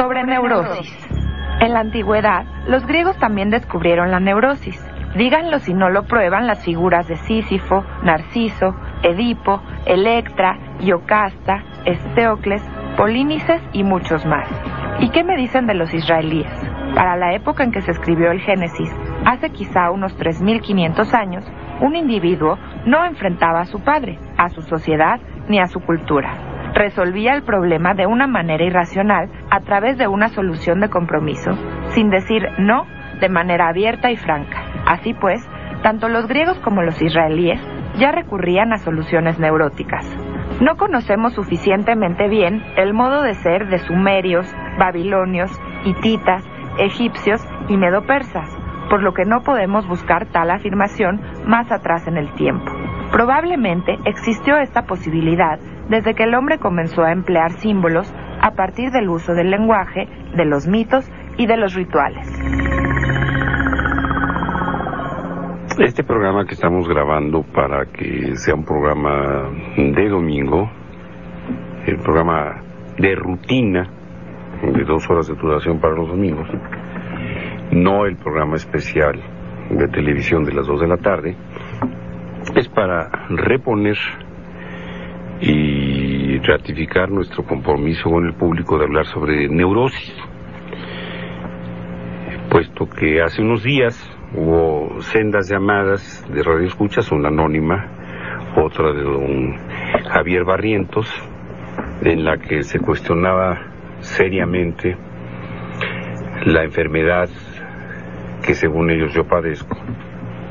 Sobre neurosis. En la antigüedad, los griegos también descubrieron la neurosis. Díganlo si no lo prueban las figuras de Sísifo, Narciso, Edipo, Electra, Iocasta, Estéocles, Polínices y muchos más. ¿Y qué me dicen de los israelíes? Para la época en que se escribió el Génesis, hace quizá unos 3.500 años, un individuo no enfrentaba a su padre, a su sociedad ni a su cultura. Resolvía el problema de una manera irracional a través de una solución de compromiso, sin decir no de manera abierta y franca. Así pues, tanto los griegos como los israelíes ya recurrían a soluciones neuróticas. No conocemos suficientemente bien el modo de ser de sumerios, babilonios, hititas, egipcios y medopersas, por lo que no podemos buscar tal afirmación más atrás en el tiempo. Probablemente existió esta posibilidad desde que el hombre comenzó a emplear símbolos a partir del uso del lenguaje, de los mitos y de los rituales. Este programa que estamos grabando para que sea un programa de domingo, el programa de rutina de 2 horas de duración para los domingos, no el programa especial de televisión de las 2 de la tarde, es para reponer y ratificar nuestro compromiso con el público de hablar sobre neurosis, puesto que hace unos días hubo sendas llamadas de radioescuchas, una anónima, otra de don Javier Barrientos, en la que se cuestionaba seriamente la enfermedad que según ellos yo padezco.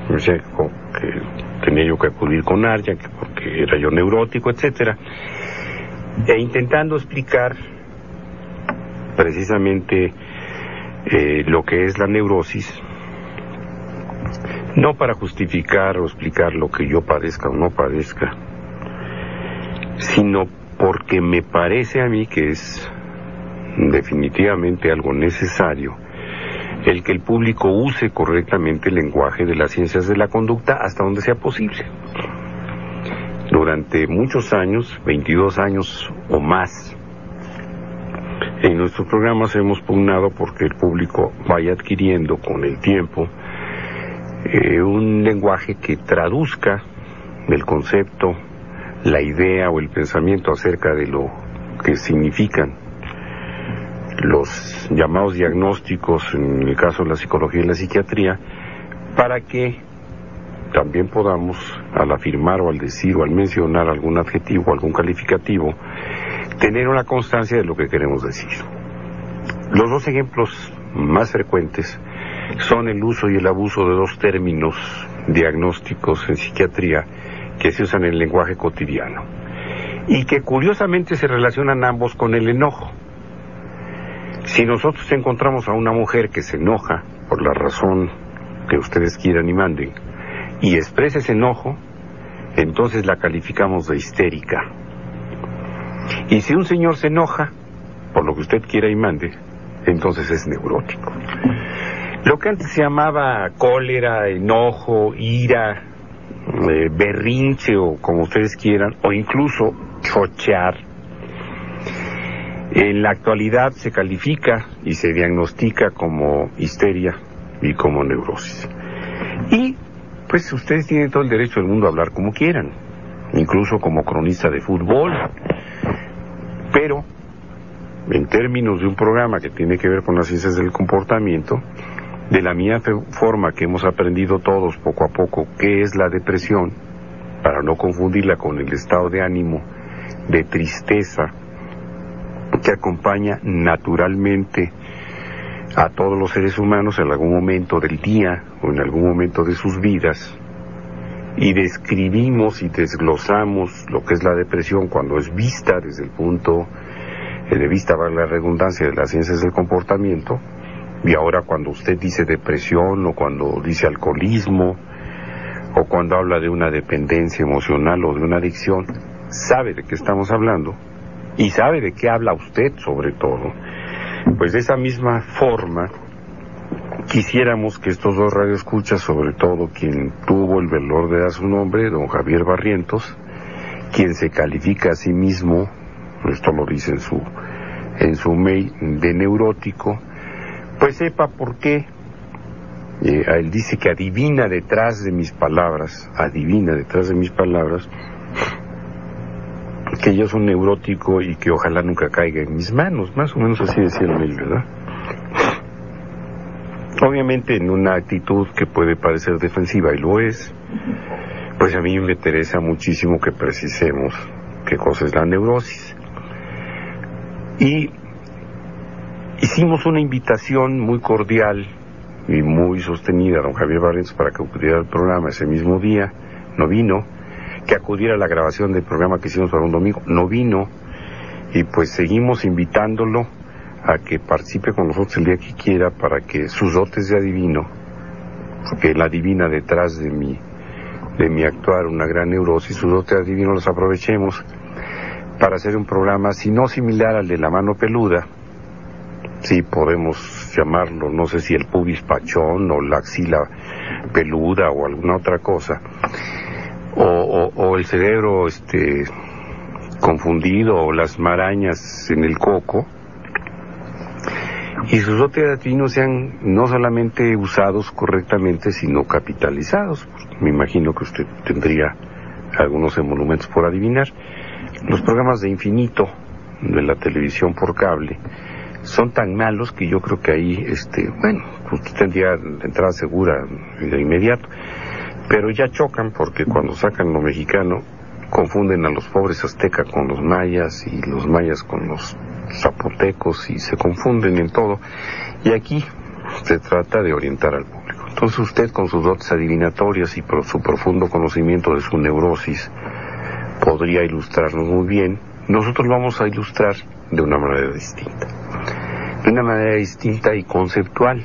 Me decía que tenía yo que acudir con Arya, que porque era yo neurótico, etcétera, e intentando explicar precisamente lo que es la neurosis, no para justificar o explicar lo que yo padezca o no padezca, sino porque me parece a mí que es definitivamente algo necesario el que el público use correctamente el lenguaje de las ciencias de la conducta hasta donde sea posible. Durante muchos años, 22 años o más, en nuestros programas hemos pugnado porque el público vaya adquiriendo con el tiempo un lenguaje que traduzca el concepto, la idea o el pensamiento acerca de lo que significan los llamados diagnósticos, en el caso de la psicología y la psiquiatría, para que también podamos, al afirmar o al decir o al mencionar algún adjetivo o algún calificativo, tener una constancia de lo que queremos decir. Los 2 ejemplos más frecuentes son el uso y el abuso de 2 términos diagnósticos en psiquiatría que se usan en el lenguaje cotidiano y que curiosamente se relacionan ambos con el enojo. Si nosotros encontramos a una mujer que se enoja por la razón que ustedes quieran y manden y expresa ese enojo, entonces la calificamos de histérica. Y si un señor se enoja por lo que usted quiera y mande, entonces es neurótico. Lo que antes se llamaba cólera, enojo, ira, berrinche o como ustedes quieran, o incluso chochear, en la actualidad se califica y se diagnostica como histeria y como neurosis. Y pues ustedes tienen todo el derecho del mundo a hablar como quieran, incluso como cronista de fútbol, pero en términos de un programa que tiene que ver con las ciencias del comportamiento, de la misma forma que hemos aprendido todos poco a poco qué es la depresión, para no confundirla con el estado de ánimo de tristeza que acompaña naturalmente a todos los seres humanos en algún momento del día o en algún momento de sus vidas, y describimos y desglosamos lo que es la depresión cuando es vista desde el punto de vista, vale la redundancia, de las ciencias del comportamiento. Y ahora cuando usted dice depresión o cuando dice alcoholismo o cuando habla de una dependencia emocional o de una adicción, sabe de qué estamos hablando y sabe de qué habla usted sobre todo. Pues de esa misma forma quisiéramos que estos 2 radioescuchas, sobre todo quien tuvo el valor de dar su nombre, don Javier Barrientos, quien se califica a sí mismo, esto lo dice en su mail de neurótico, pues sepa por qué. Él dice que adivina detrás de mis palabras, que yo soy neurótico y que ojalá nunca caiga en mis manos, más o menos así decía el mail, ¿verdad? Obviamente en una actitud que puede parecer defensiva, y lo es, pues a mí me interesa muchísimo que precisemos qué cosa es la neurosis. Y hicimos una invitación muy cordial y muy sostenida a don Javier Barrientos para que acudiera al programa ese mismo día. No vino. Que acudiera a la grabación del programa que hicimos para un domingo. No vino. Y pues seguimos invitándolo a que participe con nosotros el día que quiera para que sus dotes de adivino, porque él adivina detrás de mi actuar una gran neurosis, sus dotes de adivino los aprovechemos para hacer un programa, si no similar al de La Mano Peluda, sí podemos llamarlo, no sé si el pubis pachón o la axila peluda o alguna otra cosa, o el cerebro confundido, o las marañas en el coco, y sus dotes de adivino sean no solamente usados correctamente, sino capitalizados. Me imagino que usted tendría algunos emolumentos por adivinar. Los programas de infinito de la televisión por cable son tan malos que yo creo que ahí, usted tendría entrada segura de inmediato, pero ya chocan porque cuando sacan lo mexicano confunden a los pobres aztecas con los mayas y los mayas con los zapotecos y se confunden en todo, y aquí se trata de orientar al público. Entonces usted, con sus dotes adivinatorias y por su profundo conocimiento de su neurosis, podría ilustrarnos muy bien. Nosotros lo vamos a ilustrar de una manera distinta y conceptual.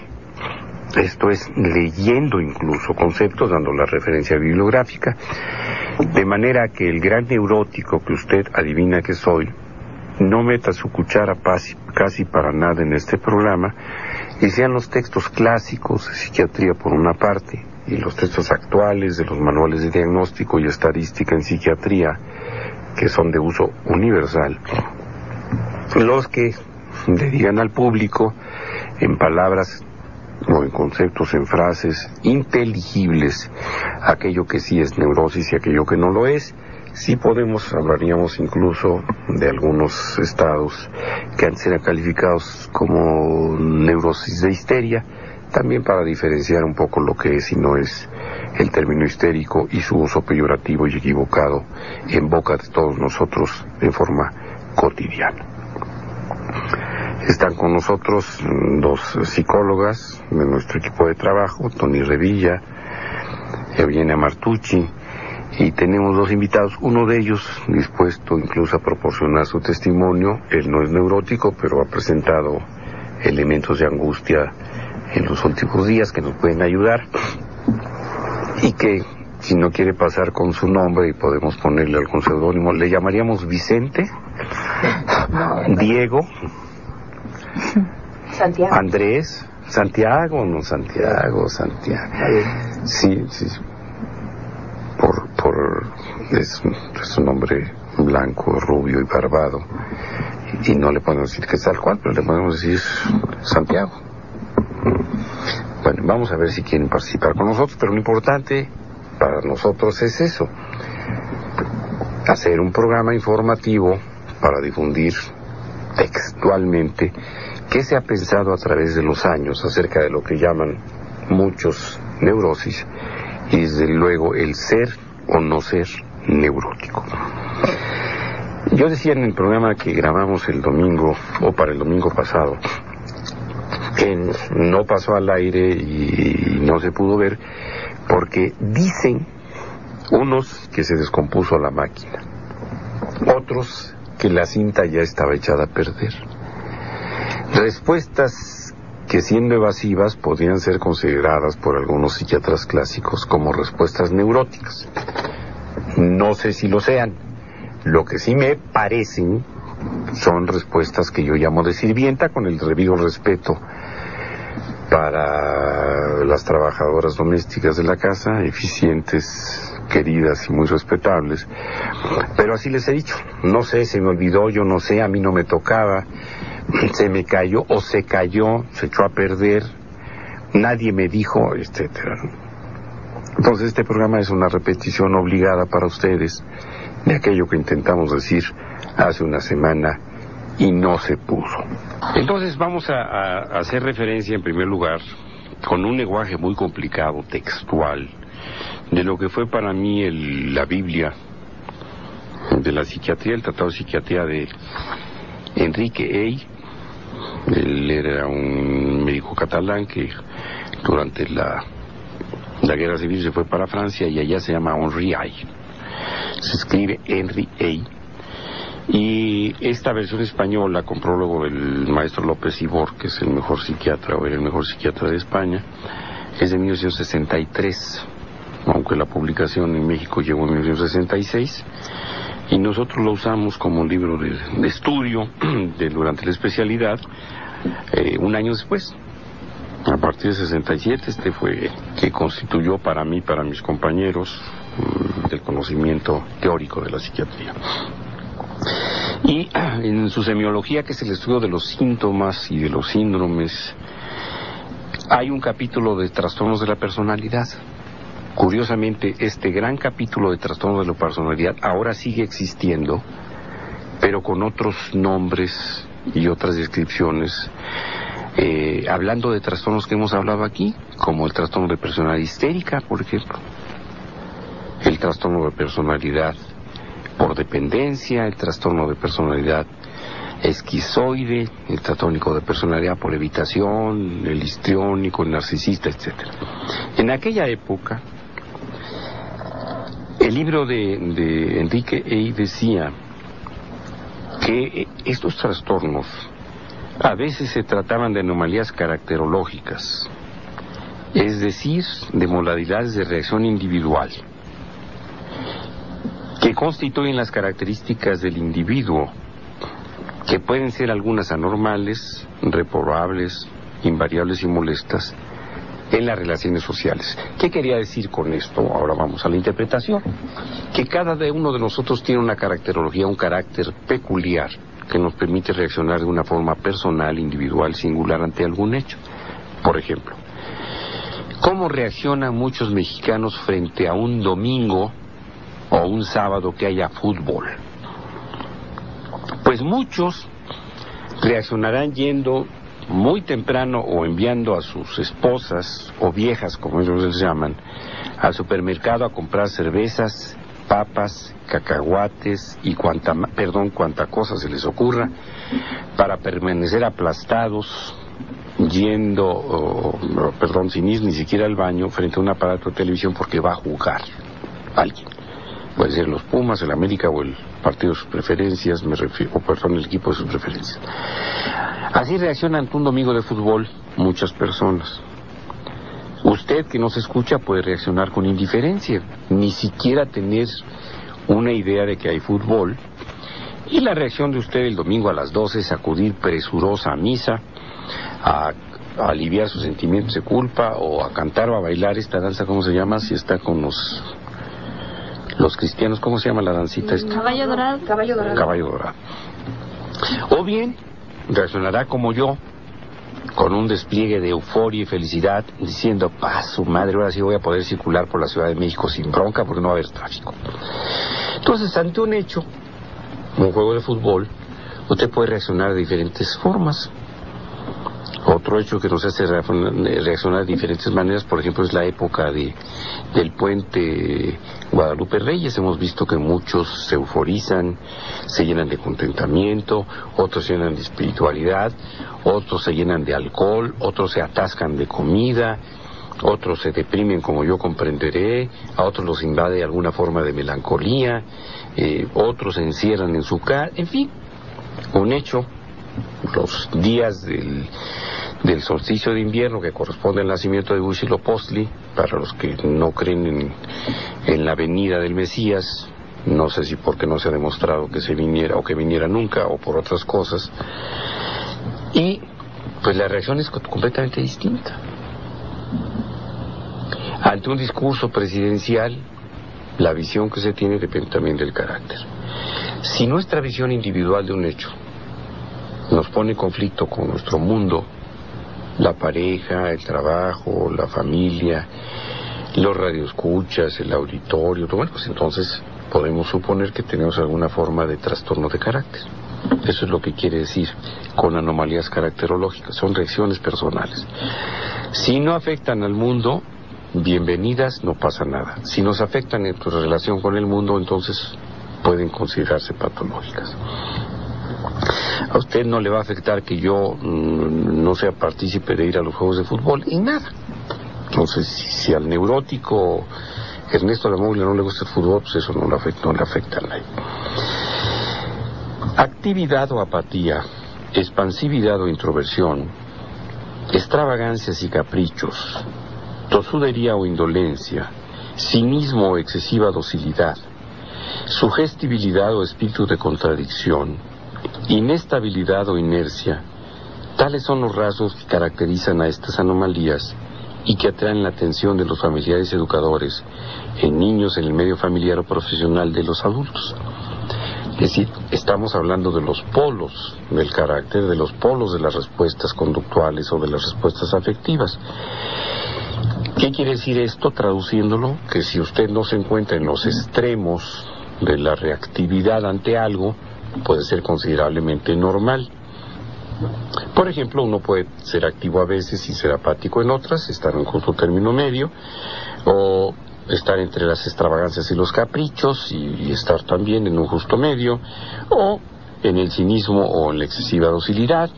Esto es, leyendo incluso conceptos, dando la referencia bibliográfica, de manera que el gran neurótico que usted adivina que soy no meta su cuchara casi para nada en este programa, y sean los textos clásicos de psiquiatría por una parte, y los textos actuales de los manuales de diagnóstico y estadística en psiquiatría, que son de uso universal, los que le digan al público en palabras o en conceptos, en frases inteligibles, aquello que sí es neurosis y aquello que no lo es. Sí hablaríamos incluso de algunos estados que han sido calificados como neurosis de histeria, también para diferenciar un poco lo que es y no es el término histérico y su uso peyorativo y equivocado en boca de todos nosotros en forma cotidiana. Están con nosotros dos psicólogas de nuestro equipo de trabajo, Tony Revilla, Eugenia Martucci, y tenemos dos invitados, uno de ellos dispuesto incluso a proporcionar su testimonio. Él no es neurótico, pero ha presentado elementos de angustia en los últimos días que nos pueden ayudar, y que si no quiere pasar con su nombre y podemos ponerle algún seudónimo, le llamaríamos Vicente, Diego, Santiago. Andrés, Santiago. Sí. Es un hombre blanco, rubio y barbado, y no le podemos decir que es tal cual, pero le podemos decir Santiago. Bueno, vamos a ver si quieren participar con nosotros, pero lo importante para nosotros es eso: hacer un programa informativo para difundir textualmente qué se ha pensado a través de los años acerca de lo que llaman muchos neurosis, y desde luego el ser o no ser neurótico. Yo decía en el programa que grabamos el domingo, o para el domingo pasado, que no pasó al aire y no se pudo ver porque dicen unos que se descompuso la máquina, otros que la cinta ya estaba echada a perder. Respuestas que, siendo evasivas, podrían ser consideradas por algunos psiquiatras clásicos como respuestas neuróticas. No sé si lo sean. Lo que sí me parecen son respuestas que yo llamo de sirvienta, con el debido respeto para las trabajadoras domésticas de la casa, eficientes, queridas y muy respetables. Pero así les he dicho, no sé, se me olvidó, yo no sé, a mí no me tocaba, se me cayó o se cayó, se echó a perder, nadie me dijo, etcétera. Entonces este programa es una repetición obligada para ustedes de aquello que intentamos decir hace una semana y no se pudo. Entonces vamos a hacer referencia en primer lugar, con un lenguaje muy complicado, textual, de lo que fue para mí la Biblia de la psiquiatría, el Tratado de Psiquiatría de Enrique Ey. Él era un médico catalán que durante la Guerra Civil se fue para Francia y allá se llama Henri Ey. Se escribe Henri Ey. Y esta versión española, con prólogo del maestro López Ibor, que es el mejor psiquiatra, o era el mejor psiquiatra de España, es de 1963, aunque la publicación en México llegó en 1966, y nosotros lo usamos como libro de estudio durante la especialidad un año después. A partir de 67, este fue que constituyó para mí, para mis compañeros, el conocimiento teórico de la psiquiatría. Y en su semiología, que es el estudio de los síntomas y de los síndromes, hay un capítulo de trastornos de la personalidad. Curiosamente, este gran capítulo de trastornos de la personalidad ahora sigue existiendo, pero con otros nombres y otras descripciones, hablando de trastornos que hemos hablado aquí, como el trastorno de personalidad histérica, por ejemplo, el trastorno de personalidad por dependencia, el trastorno de personalidad esquizoide, el trastorno de personalidad por evitación, el histriónico, el narcisista, etc. En aquella época, el libro de Enrique Ey decía que estos trastornos a veces se trataban de anomalías caracterológicas, es decir, de modalidades de reacción individual, que constituyen las características del individuo, que pueden ser algunas anormales, reprobables, invariables y molestas en las relaciones sociales. ¿Qué quería decir con esto? Ahora vamos a la interpretación. Que cada uno de nosotros tiene una caracterología, un carácter peculiar que nos permite reaccionar de una forma personal, individual, singular ante algún hecho. Por ejemplo, ¿cómo reaccionan muchos mexicanos frente a un domingo o un sábado que haya fútbol? Pues muchos reaccionarán yendo muy temprano o enviando a sus esposas o viejas, como ellos les llaman, al supermercado a comprar cervezas, papas, cacahuates y cuanta cosa se les ocurra, para permanecer aplastados yendo, sin ir ni siquiera al baño, frente a un aparato de televisión porque va a jugar alguien. Puede ser los Pumas, el América o el partido de sus preferencias, el equipo de sus preferencias. Así reaccionan ante un domingo de fútbol muchas personas. Usted que nos escucha puede reaccionar con indiferencia, ni siquiera tener una idea de que hay fútbol. Y la reacción de usted el domingo a las 12 es acudir presurosa a misa, a aliviar sus sentimientos de culpa, o a cantar o a bailar esta danza, ¿cómo se llama? Si está con los cristianos, ¿cómo se llama la dancita esta? Caballo dorado. Caballo dorado. O bien reaccionará como yo, con un despliegue de euforia y felicidad, diciendo, su madre, ahora sí voy a poder circular por la Ciudad de México sin bronca porque no va a haber tráfico. Entonces, ante un hecho, un juego de fútbol, usted puede reaccionar de diferentes formas. Otro hecho que nos hace reaccionar de diferentes maneras, por ejemplo, es la época del puente Guadalupe Reyes. Hemos visto que muchos se euforizan, se llenan de contentamiento, otros se llenan de espiritualidad, otros se llenan de alcohol, otros se atascan de comida, otros se deprimen, como yo comprenderé, a otros los invade alguna forma de melancolía, otros se encierran en su casa, en fin, un hecho. Los días del solsticio de invierno, que corresponde al nacimiento de Huitzilopochtli, para los que no creen en la venida del Mesías, no sé si porque no se ha demostrado que se viniera o que viniera nunca, o por otras cosas, y pues la reacción es completamente distinta. Ante un discurso presidencial, la visión que se tiene depende también del carácter. Si nuestra visión individual de un hecho nos pone en conflicto con nuestro mundo, la pareja, el trabajo, la familia, los radioescuchas, el auditorio, bueno, pues entonces podemos suponer que tenemos alguna forma de trastorno de carácter. Eso es lo que quiere decir con anomalías caracterológicas, son reacciones personales. Si no afectan al mundo, bienvenidas, no pasa nada. Si nos afectan en nuestra relación con el mundo, entonces pueden considerarse patológicas. A usted no le va a afectar que yo no sea partícipe de ir a los juegos de fútbol, en nada. Entonces, si al neurótico Ernesto Lamoglia no le gusta el fútbol, pues eso no le afecta a nadie. Actividad o apatía, expansividad o introversión, extravagancias y caprichos, tosudería o indolencia, cinismo o excesiva docilidad, sugestibilidad o espíritu de contradicción, inestabilidad o inercia, tales son los rasgos que caracterizan a estas anomalías y que atraen la atención de los familiares y educadores en niños, en el medio familiar o profesional de los adultos. Es decir, estamos hablando de los polos del carácter, de los polos de las respuestas conductuales o de las respuestas afectivas. ¿Qué quiere decir esto traduciéndolo? Que si usted no se encuentra en los extremos de la reactividad ante algo, puede ser considerablemente normal. Por ejemplo, uno puede ser activo a veces y ser apático en otras, estar en un justo término medio, o estar entre las extravagancias y los caprichos y estar también en un justo medio, o en el cinismo o en la excesiva docilidad,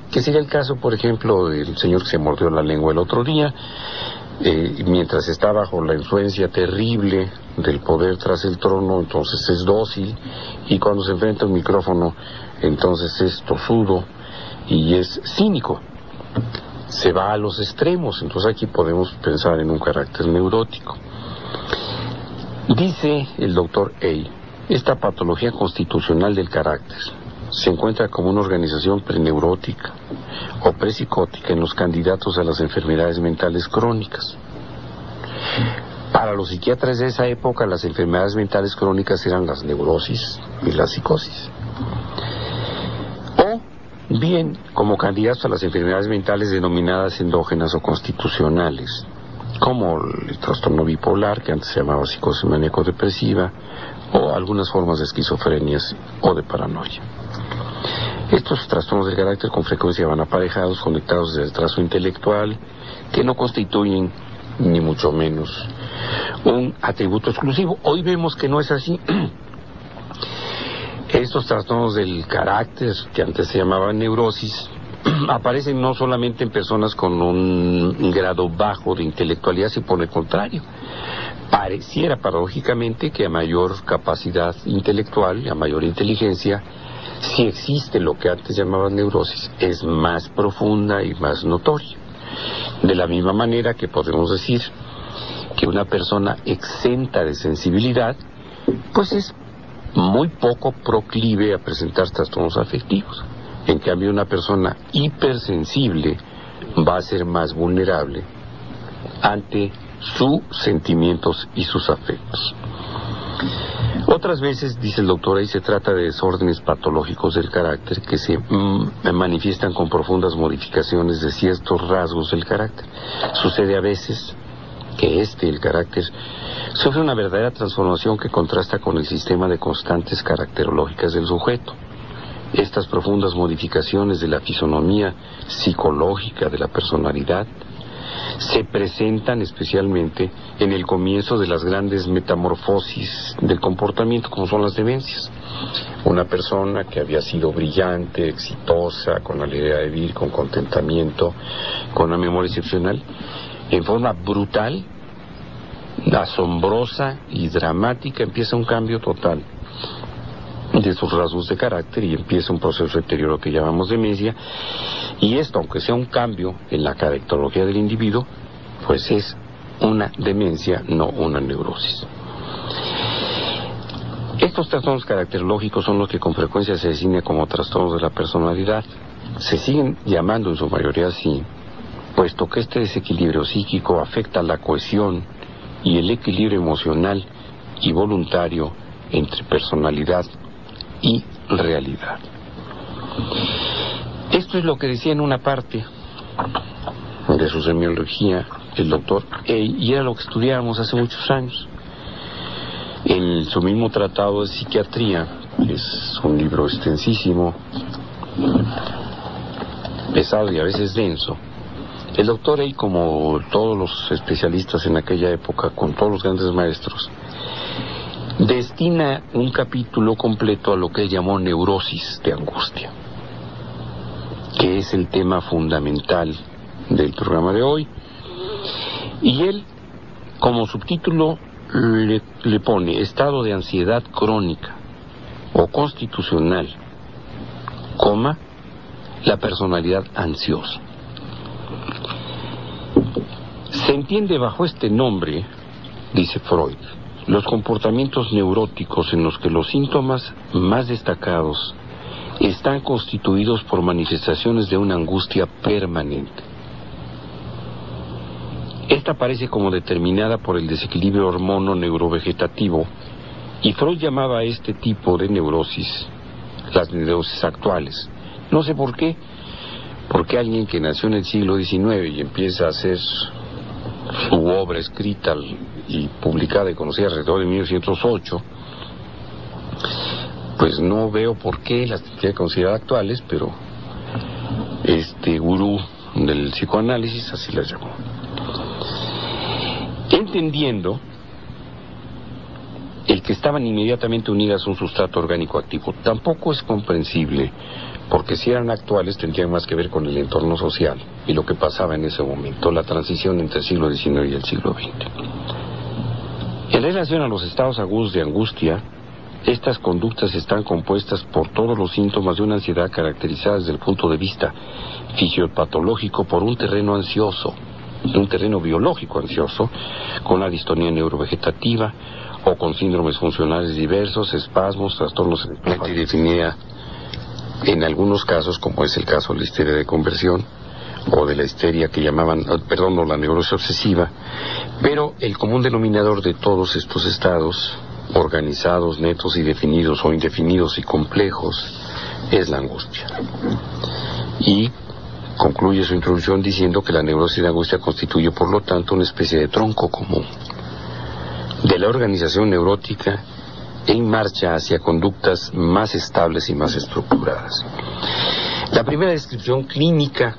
que sería el caso, por ejemplo, del señor que se mordió la lengua el otro día, mientras está bajo la influencia terrible del poder tras el trono, entonces es dócil, y cuando se enfrenta a un micrófono, entonces es tosudo y es cínico. Se va a los extremos, entonces aquí podemos pensar en un carácter neurótico. Dice el doctor A, esta patología constitucional del carácter se encuentra como una organización preneurótica o prepsicótica en los candidatos a las enfermedades mentales crónicas. Para los psiquiatras de esa época, las enfermedades mentales crónicas eran las neurosis y la psicosis. O bien como candidatos a las enfermedades mentales denominadas endógenas o constitucionales, como el trastorno bipolar, que antes se llamaba psicosis maníaco-depresiva, o algunas formas de esquizofrenias o de paranoia. Estos trastornos del carácter con frecuencia van aparejados, conectados de retraso intelectual, que no constituyen, ni mucho menos, un atributo exclusivo. Hoy vemos que no es así. Estos trastornos del carácter, que antes se llamaban neurosis, aparecen no solamente en personas con un grado bajo de intelectualidad, sino por el contrario. Pareciera paradójicamente que a mayor capacidad intelectual, a mayor inteligencia, si existe lo que antes llamaban neurosis, es más profunda y más notoria. De la misma manera que podemos decir que una persona exenta de sensibilidad, pues es muy poco proclive a presentar trastornos afectivos. En cambio, una persona hipersensible va a ser más vulnerable ante sus sentimientos y sus afectos. Otras veces, dice el doctor, ahí se trata de desórdenes patológicos del carácter que se manifiestan con profundas modificaciones de ciertos rasgos del carácter. Sucede a veces que el carácter, sufre una verdadera transformación que contrasta con el sistema de constantes caracterológicas del sujeto. Estas profundas modificaciones de la fisonomía psicológica de la personalidad se presentan especialmente en el comienzo de las grandes metamorfosis del comportamiento, como son las demencias. Una persona que había sido brillante, exitosa, con alegría de vivir, con contentamiento, con una memoria excepcional, en forma brutal, asombrosa y dramática, empieza un cambio total de sus rasgos de carácter y empieza un proceso de deterioro que llamamos demencia. Y esto, aunque sea un cambio en la caracterología del individuo, pues es una demencia, no una neurosis. Estos trastornos caracterológicos son los que con frecuencia se designan como trastornos de la personalidad. Se siguen llamando en su mayoría así, puesto que este desequilibrio psíquico afecta la cohesión y el equilibrio emocional y voluntario entre personalidad y realidad. Esto es lo que decía en una parte de su semiología el doctor Hay, y era lo que estudiábamos hace muchos años. En su mismo tratado de psiquiatría, que es un libro extensísimo, pesado y a veces denso, el doctor Hay, como todos los especialistas en aquella época, con todos los grandes maestros, destina un capítulo completo a lo que él llamó neurosis de angustia, que es el tema fundamental del programa de hoy. Y él, como subtítulo, le pone estado de ansiedad crónica o constitucional, coma, la personalidad ansiosa. Se entiende bajo este nombre, dice Freud, los comportamientos neuróticos en los que los síntomas más destacados están constituidos por manifestaciones de una angustia permanente. Esta aparece como determinada por el desequilibrio hormono-neurovegetativo, y Freud llamaba a este tipo de neurosis las neurosis actuales. No sé por qué, porque alguien que nació en el siglo XIX y empieza a hacer su obra escrita y publicada y conocida alrededor de 1908, pues no veo por qué las tendría que considerar actuales, pero este gurú del psicoanálisis así las llamó. Entendiendo el que estaban inmediatamente unidas a un sustrato orgánico activo, tampoco es comprensible, porque si eran actuales tendrían más que ver con el entorno social y lo que pasaba en ese momento, la transición entre el siglo XIX y el siglo XX. En relación a los estados agudos de angustia, estas conductas están compuestas por todos los síntomas de una ansiedad caracterizada desde el punto de vista fisiopatológico por un terreno ansioso, un terreno biológico ansioso, con la distonía neurovegetativa o con síndromes funcionales diversos, espasmos, trastornos y definida en algunos casos, como es el caso de la histeria de conversión o de la histeria que llamaban, o la neurosis obsesiva, pero el común denominador de todos estos estados, organizados, netos y definidos o indefinidos y complejos, es la angustia. Y concluye su introducción diciendo que la neurosis de angustia constituye, por lo tanto, una especie de tronco común de la organización neurótica en marcha hacia conductas más estables y más estructuradas. La primera descripción clínica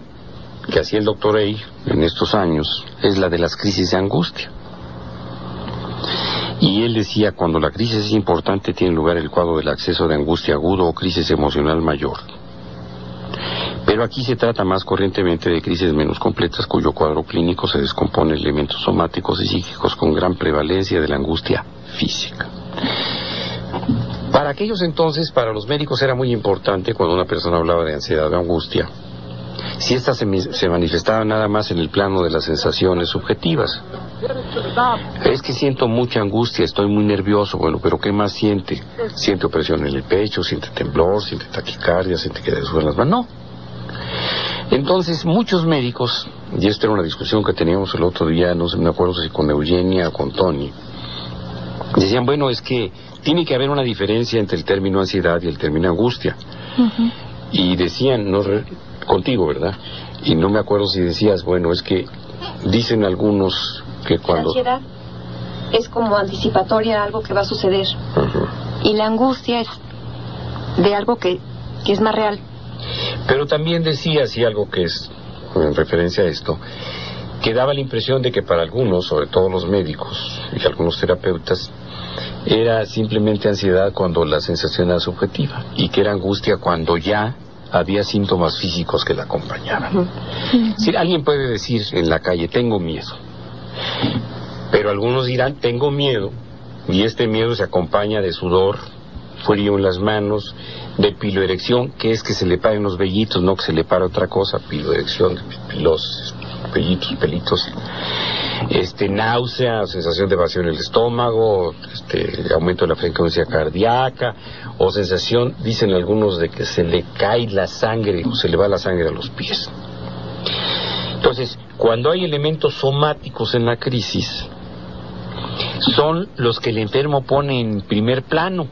que hacía el doctor Hay en estos años es la de las crisis de angustia. Y él decía, cuando la crisis es importante, tiene lugar el cuadro del acceso de angustia agudo o crisis emocional mayor. Pero aquí se trata más corrientemente de crisis menos completas, cuyo cuadro clínico se descompone en elementos somáticos y psíquicos con gran prevalencia de la angustia física. Para aquellos entonces, para los médicos era muy importante, cuando una persona hablaba de ansiedad o de angustia, si ésta se manifestaba nada más en el plano de las sensaciones subjetivas. Es que siento mucha angustia, estoy muy nervioso. Bueno, pero ¿qué más siente? Siente opresión en el pecho, siente temblor, siente taquicardia, siente que le suben las manos. No. Entonces muchos médicos, y esta era una discusión que teníamos el otro día, no me acuerdo si con Eugenia o con Tony, decían, bueno, es que tiene que haber una diferencia entre el término ansiedad y el término angustia. Uh-huh. Y decían, no, contigo, ¿verdad? Y no me acuerdo si decías, bueno, es que dicen algunos que cuando... La ansiedad es como anticipatoria a algo que va a suceder. Uh-huh. Y la angustia es de algo que es más real. Pero también decías, y algo que es en referencia a esto, que daba la impresión de que para algunos, sobre todo los médicos y algunos terapeutas, era simplemente ansiedad cuando la sensación era subjetiva, y que era angustia cuando ya había síntomas físicos que la acompañaban. Uh-huh. Si alguien puede decir en la calle, tengo miedo, pero algunos dirán, tengo miedo, y este miedo se acompaña de sudor, frío en las manos, de piloerección, que es que se le paren los vellitos, no que se le pare otra cosa, piloerección, pilos, vellitos, pelitos, náusea, sensación de vacío en el estómago, aumento de la frecuencia cardíaca, o sensación, dicen algunos, de que se le cae la sangre, o se le va la sangre a los pies. Entonces, cuando hay elementos somáticos en la crisis, son los que el enfermo pone en primer plano.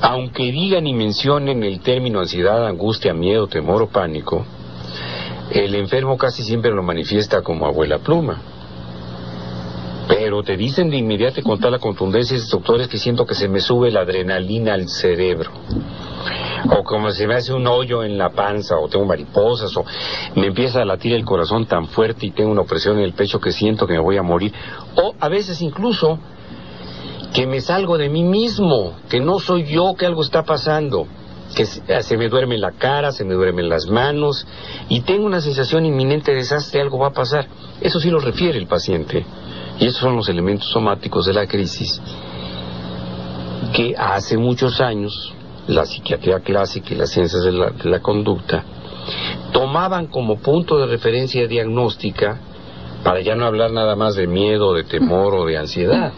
aunque digan y mencionen el término ansiedad, angustia, miedo, temor o pánico, el enfermo casi siempre lo manifiesta como abuela pluma. Pero te dicen de inmediato con tal la contundencia esos doctores que siento que se me sube la adrenalina al cerebro, o como se me hace un hoyo en la panza, o tengo mariposas, o me empieza a latir el corazón tan fuerte y tengo una opresión en el pecho que siento que me voy a morir, o a veces incluso que me salgo de mí mismo, que no soy yo, que algo está pasando, que se me duerme la cara, se me duermen las manos y tengo una sensación inminente de desastre, algo va a pasar. Eso sí lo refiere el paciente, y esos son los elementos somáticos de la crisis que hace muchos años la psiquiatría clásica y las ciencias de la conducta tomaban como punto de referencia diagnóstica, para ya no hablar nada más de miedo, de temor o de ansiedad.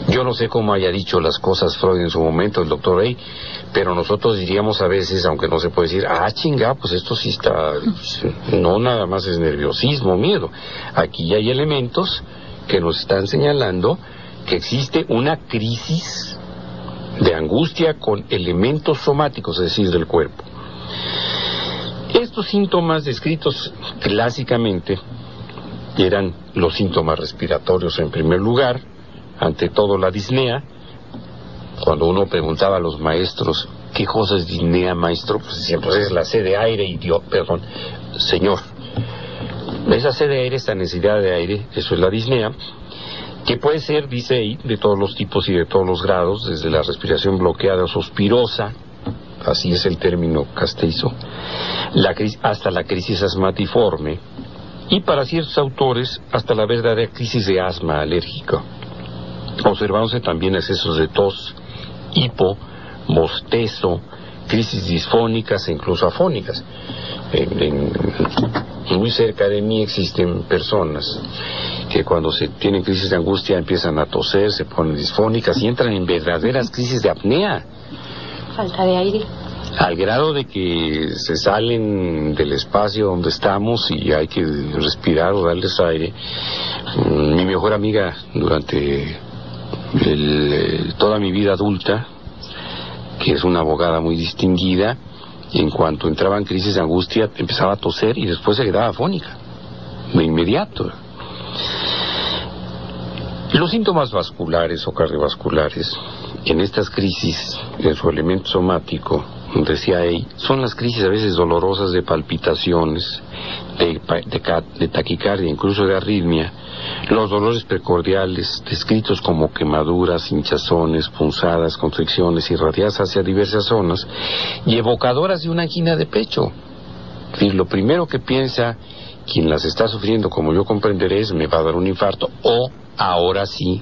Yo no sé cómo haya dicho las cosas Freud en su momento, el doctor Rey, pero nosotros diríamos a veces, aunque no se puede decir, chinga, pues esto sí está, no nada más es nerviosismo, miedo. Aquí hay elementos que nos están señalando que existe una crisis de angustia con elementos somáticos, es decir, del cuerpo. Estos síntomas descritos clásicamente eran los síntomas respiratorios en primer lugar, ante todo la disnea. Cuando uno preguntaba a los maestros, ¿qué cosa es disnea, maestro? Pues decían, pues es la sed de aire, señor. Esa sed de aire, esta necesidad de aire, eso es la disnea, que puede ser, dice ahí, de todos los tipos y de todos los grados, desde la respiración bloqueada o suspirosa, así es el término castizo, hasta la crisis asmatiforme, y para ciertos autores, hasta la verdadera crisis de asma alérgico, observándose también excesos de tos, hipo, bostezo, crisis disfónicas e incluso afónicas. Muy cerca de mí existen personas que cuando se tienen crisis de angustia empiezan a toser, se ponen disfónicas y entran en verdaderas crisis de apnea. Falta de aire. Al grado de que se salen del espacio donde estamos y hay que respirar o darles aire. Mi mejor amiga durante toda mi vida adulta, que es una abogada muy distinguida, en cuanto entraba en crisis de angustia empezaba a toser y después se quedaba afónica de inmediato. Los síntomas vasculares o cardiovasculares en estas crisis, en su elemento somático, decía ahí, son las crisis a veces dolorosas de palpitaciones, de taquicardia, incluso de arritmia, los dolores precordiales, descritos como quemaduras, hinchazones, punzadas, constricciones irradiadas hacia diversas zonas, y evocadoras de una angina de pecho. Es decir, lo primero que piensa quien las está sufriendo, como yo comprenderé, es me va a dar un infarto, o ahora sí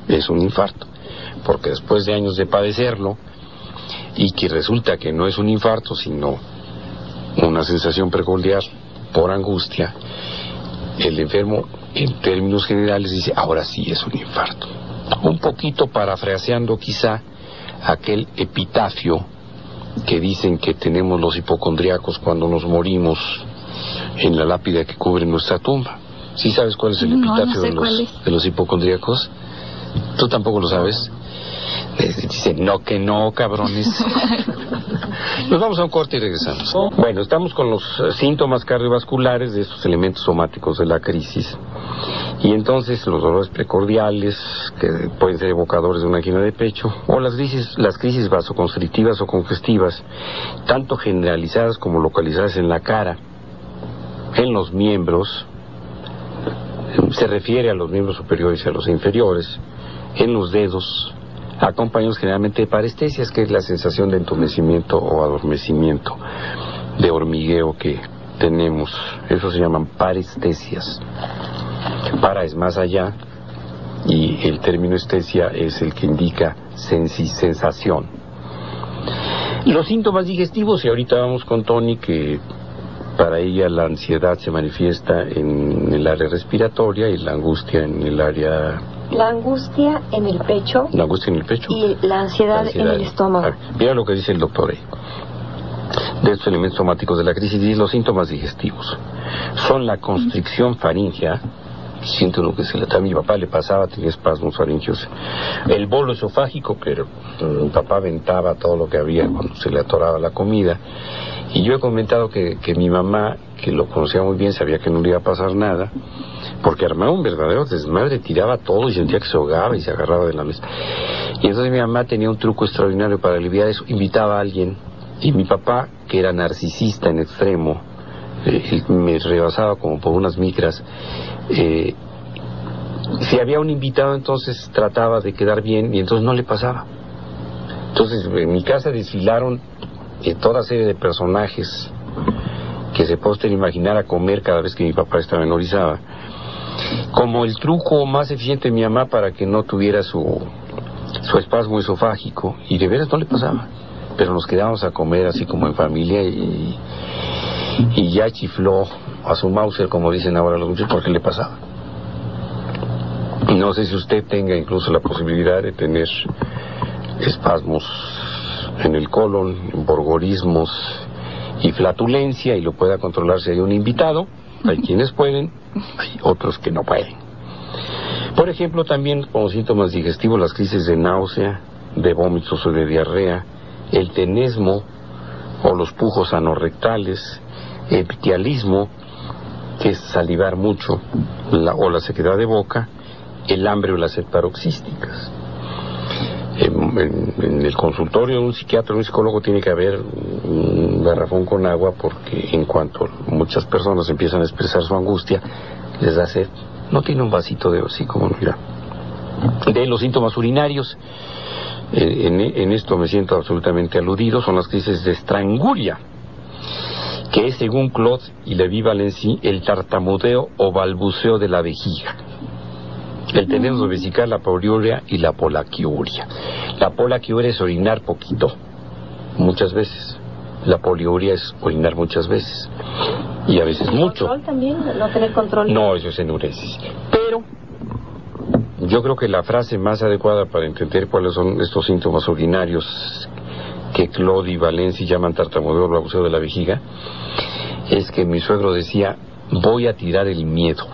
es un infarto, porque después de años de padecerlo, y que resulta que no es un infarto, sino una sensación precordial por angustia, el enfermo, en términos generales, dice, ahora sí es un infarto. Un poquito parafraseando quizá aquel epitafio que dicen que tenemos los hipocondríacos cuando nos morimos en la lápida que cubre nuestra tumba. ¿Sí sabes cuál es el epitafio de los hipocondríacos? ¿Tú tampoco lo sabes? Dice, no, que no, cabrones. Nos vamos a un corte y regresamos. Bueno, estamos con los síntomas cardiovasculares de estos elementos somáticos de la crisis. Y entonces los dolores precordiales, que pueden ser evocadores de una angina de pecho, o las crisis vasoconstrictivas o congestivas, tanto generalizadas como localizadas en la cara, en los miembros, se refiere a los miembros superiores y a los inferiores, en los dedos, acompañados generalmente de parestesias, que es la sensación de entumecimiento o adormecimiento, de hormigueo que tenemos. Eso se llaman parestesias. Para es más allá, y el término estesia es el que indica sensación. Los síntomas digestivos, y ahorita vamos con Tony, que para ella la ansiedad se manifiesta en el área respiratoria y la angustia en el área... La angustia en el pecho. La angustia en el pecho. Y la ansiedad en el estómago. Mira lo que dice el doctor ahí. De estos elementos somáticos de la crisis, y los síntomas digestivos son la constricción faríngea, siente uno que a mi papá le pasaba, tenía espasmos faringios. El bolo esofágico, que mi papá aventaba todo lo que había cuando se le atoraba la comida. Y yo he comentado que mi mamá, que lo conocía muy bien, sabía que no le iba a pasar nada, porque armaba un verdadero desmadre, tiraba todo y sentía que se ahogaba y se agarraba de la mesa. Y entonces mi mamá tenía un truco extraordinario para aliviar eso, invitaba a alguien, y mi papá, que era narcisista en extremo, me rebasaba como por unas micras. Si había un invitado, entonces trataba de quedar bien y entonces no le pasaba. Entonces en mi casa desfilaron toda serie de personajes que se pueden imaginar a comer cada vez que mi papá estaba en Orizaba, como el truco más eficiente de mi mamá para que no tuviera su espasmo esofágico, y de veras no le pasaba, pero nos quedábamos a comer así como en familia y ya chifló a su Mauser, como dicen ahora los muchachos, porque le pasaba. No sé si usted tenga incluso la posibilidad de tener espasmos en el colon, borgorismos y flatulencia, y lo pueda controlar si hay un invitado. Hay quienes pueden, hay otros que no pueden. Por ejemplo, también como síntomas digestivos, las crisis de náusea, de vómitos o de diarrea, el tenesmo o los pujos anorrectales, epitialismo, que es salivar mucho, o la sequedad de boca, el hambre o las sed paroxísticas. En el consultorio de un psiquiatra o un psicólogo tiene que haber un garrafón con agua, porque en cuanto muchas personas empiezan a expresar su angustia, les da sed. No tiene un vasito de así como, mira. De los síntomas urinarios, en esto me siento absolutamente aludido, son las crisis de estranguria, que es, según Claude y Lévy-Valency, el tartamudeo o balbuceo de la vejiga. El tenemos vesical, la poliuria y la polaquiuria. La polaquiuria es orinar poquito, muchas veces. La poliuria es orinar muchas veces, y a veces mucho. ¿Control también? ¿No tener control? No, eso es enuresis. Pero yo creo que la frase más adecuada para entender cuáles son estos síntomas urinarios que Claude y Valency llaman tartamudeo o balbuceo de la vejiga, es que mi suegro decía: voy a tirar el miedo.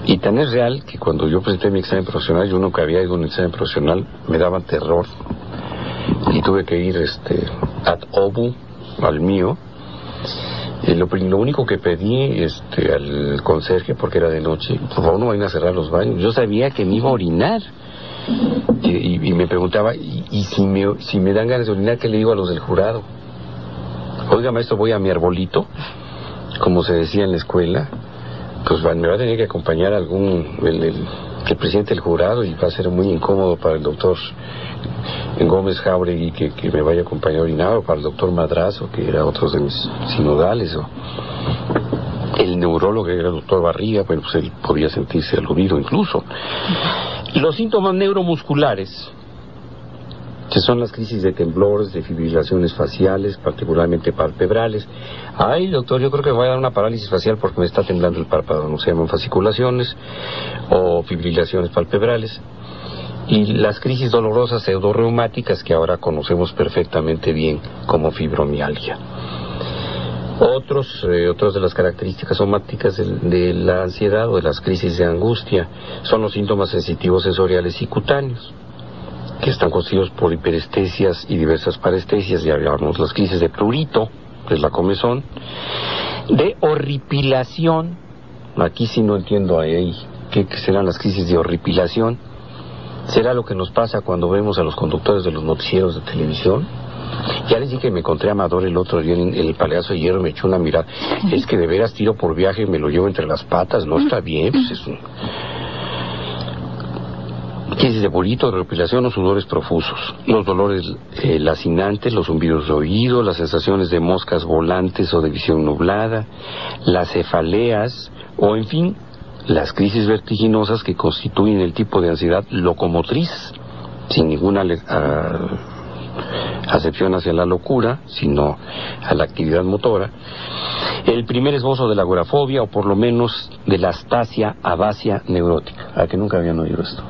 Y tan es real que cuando yo presenté mi examen profesional, yo nunca había ido a un examen profesional, me daba terror y tuve que ir ad obu al mío. Lo único que pedí al conserje, porque era de noche: por favor no vayan a cerrar los baños. Yo sabía que me iba a orinar y me preguntaba, y si me dan ganas de orinar, ¿qué le digo a los del jurado? Oiga, maestro, voy a mi arbolito, como se decía en la escuela. Pues me va a tener que acompañar el presidente del jurado, y va a ser muy incómodo para el doctor Gómez Jauregui que me vaya a acompañar a orinar, o para el doctor Madrazo, que era otro de mis sinodales, o el neurólogo, que era el doctor Barriga. Bueno, pues él podía sentirse aludido incluso. Los síntomas neuromusculares, que son las crisis de temblores, de fibrilaciones faciales, particularmente palpebrales. Ay, doctor, yo creo que me voy a dar una parálisis facial porque me está temblando el párpado. No se llaman fasciculaciones o fibrilaciones palpebrales. Y las crisis dolorosas pseudorreumáticas, que ahora conocemos perfectamente bien como fibromialgia. Otras de las características somáticas de la ansiedad o de las crisis de angustia son los síntomas sensitivos sensoriales y cutáneos, que están constituidos por hiperestesias y diversas parestesias. Ya hablamos las crisis de prurito, que es la comezón, de horripilación. Aquí sí no entiendo ahí qué serán las crisis de horripilación. ¿Será lo que nos pasa cuando vemos a los conductores de los noticieros de televisión? Ya les dije que me encontré a Amador el otro día en el Palacio de Hierro, me echó una mirada. Es que de veras tiro por viaje, me lo llevo entre las patas, no está bien, pues es un... crisis de bolito, de horripilación o sudores profusos, los dolores lacinantes, los zumbidos de oído, las sensaciones de moscas volantes o de visión nublada, las cefaleas, o en fin, las crisis vertiginosas que constituyen el tipo de ansiedad locomotriz, sin ninguna acepción hacia la locura, sino a la actividad motora. El primer esbozo de la agorafobia, o por lo menos de la astasia abasia neurótica. ¿A que nunca habían oído esto?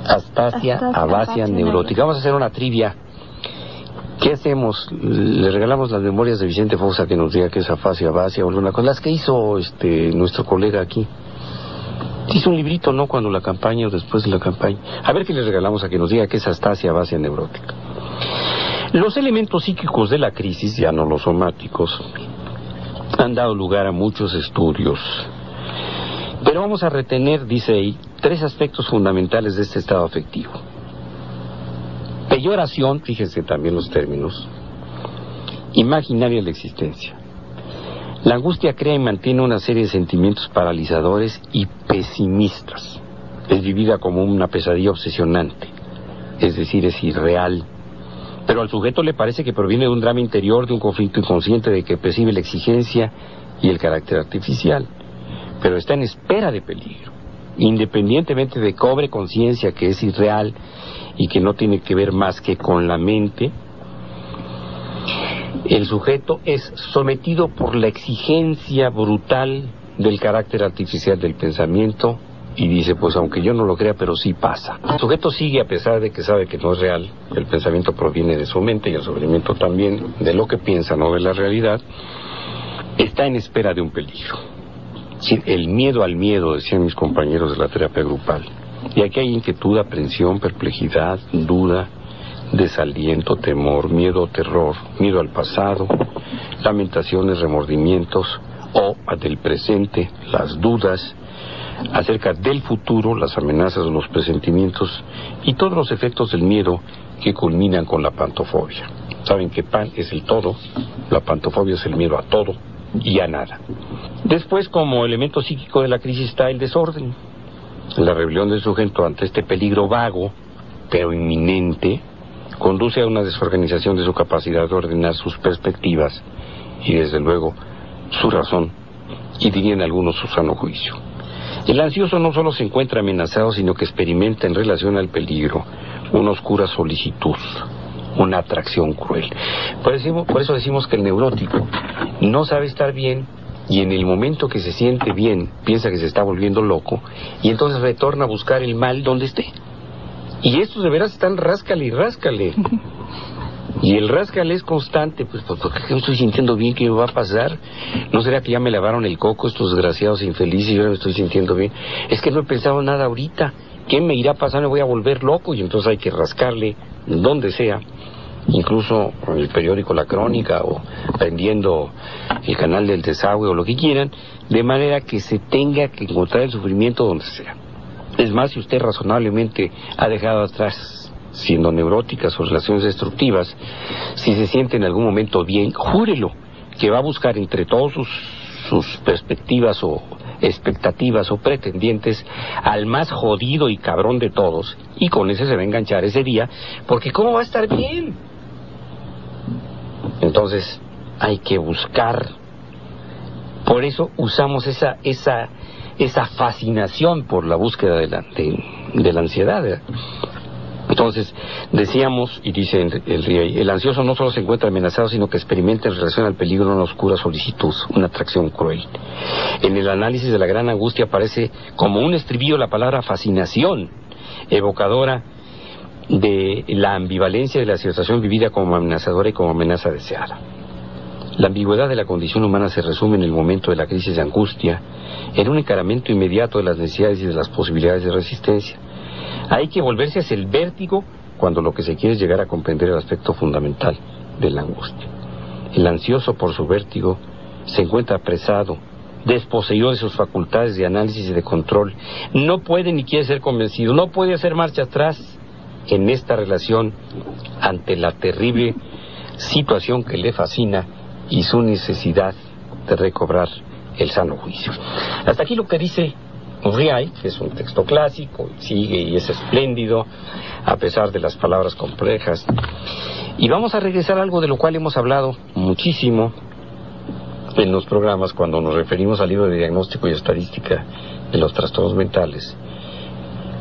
Astasia abasia neurótica. Vamos a hacer una trivia. ¿Qué hacemos? Le regalamos las memorias de Vicente Fox a que nos diga qué es afasia, abasia o alguna cosa. Las que hizo nuestro colega aquí. Hizo un librito, ¿no? Cuando la campaña o después de la campaña. A ver qué le regalamos a que nos diga qué es astasia, abasia neurótica. Los elementos psíquicos de la crisis, ya no los somáticos, han dado lugar a muchos estudios. Pero vamos a retener, dice ahí, 3 aspectos fundamentales de este estado afectivo. Peyoración, fíjense también los términos, imaginaria de la existencia. La angustia crea y mantiene una serie de sentimientos paralizadores y pesimistas. Es vivida como una pesadilla obsesionante, es decir, es irreal. Pero al sujeto le parece que proviene de un drama interior, de un conflicto inconsciente de que percibe la exigencia y el carácter artificial. Pero está en espera de peligro, independientemente de que cobre conciencia que es irreal y que no tiene que ver más que con la mente. El sujeto es sometido por la exigencia brutal del carácter artificial del pensamiento y dice, pues aunque yo no lo crea, pero sí pasa. El sujeto sigue a pesar de que sabe que no es real, el pensamiento proviene de su mente y el sufrimiento también de lo que piensa, no de la realidad, está en espera de un peligro. El miedo al miedo, decían mis compañeros de la terapia grupal. Y aquí hay inquietud, aprensión, perplejidad, duda, desaliento, temor, miedo, terror, miedo al pasado, lamentaciones, remordimientos, o del presente, las dudas acerca del futuro, las amenazas o los presentimientos y todos los efectos del miedo que culminan con la pantofobia. Saben que pan es el todo, la pantofobia es el miedo a todo y a nada. Después, como elemento psíquico de la crisis, está el desorden. La rebelión del sujeto ante este peligro vago, pero inminente, conduce a una desorganización de su capacidad de ordenar sus perspectivas y, desde luego, su razón, y dirían algunos su sano juicio. El ansioso no solo se encuentra amenazado, sino que experimenta en relación al peligro una oscura solicitud, una atracción cruel. Por eso decimos que el neurótico no sabe estar bien, y en el momento que se siente bien piensa que se está volviendo loco, y entonces retorna a buscar el mal donde esté. Y estos de veras están ráscale y ráscale. Y el ráscale es constante, pues porque no estoy sintiendo bien, ¿qué me va a pasar? ¿No será que ya me lavaron el coco estos desgraciados infelices y ahora me estoy sintiendo bien? Es que no he pensado nada ahorita. ¿Qué me irá a pasar? Me voy a volver loco, y entonces hay que rascarle donde sea, incluso en el periódico La Crónica o prendiendo el canal del desagüe o lo que quieran, de manera que se tenga que encontrar el sufrimiento donde sea. Es más, si usted razonablemente ha dejado atrás, siendo neuróticas o relaciones destructivas, si se siente en algún momento bien, júrelo que va a buscar entre todos sus perspectivas o expectativas o pretendientes al más jodido y cabrón de todos, y con ese se va a enganchar ese día, porque ¿cómo va a estar bien? Entonces hay que buscar. Por eso usamos esa fascinación por la búsqueda de la ansiedad. Entonces, decíamos, y dice el Riey, el ansioso no solo se encuentra amenazado, sino que experimenta en relación al peligro una oscura solicitud, una atracción cruel. En el análisis de la gran angustia aparece como un estribillo la palabra fascinación, evocadora de la ambivalencia de la situación vivida como amenazadora y como amenaza deseada. La ambigüedad de la condición humana se resume en el momento de la crisis de angustia, en un encaramiento inmediato de las necesidades y de las posibilidades de resistencia. Hay que volverse hacia el vértigo cuando lo que se quiere es llegar a comprender el aspecto fundamental de la angustia. El ansioso, por su vértigo, se encuentra apresado, desposeído de sus facultades de análisis y de control. No puede ni quiere ser convencido, no puede hacer marcha atrás en esta relación ante la terrible situación que le fascina y su necesidad de recobrar el sano juicio. Hasta aquí lo que dice Riay, que es un texto clásico, sigue y es espléndido, a pesar de las palabras complejas. Y vamos a regresar a algo de lo cual hemos hablado muchísimo en los programas cuando nos referimos al libro de diagnóstico y estadística de los trastornos mentales.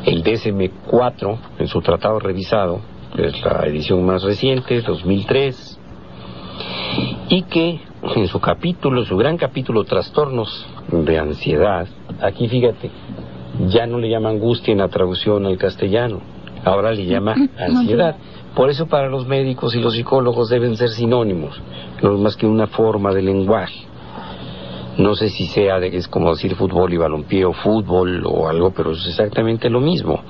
El DSM-4, en su tratado revisado, que es la edición más reciente, 2003, y que en su capítulo, su gran capítulo, trastornos de ansiedad, aquí fíjate, ya no le llama angustia en la traducción al castellano, ahora le llama ansiedad, Por eso para los médicos y los psicólogos deben ser sinónimos, no es más que una forma de lenguaje. No sé si es como decir fútbol y balompié o fútbol o algo, pero es exactamente lo mismo.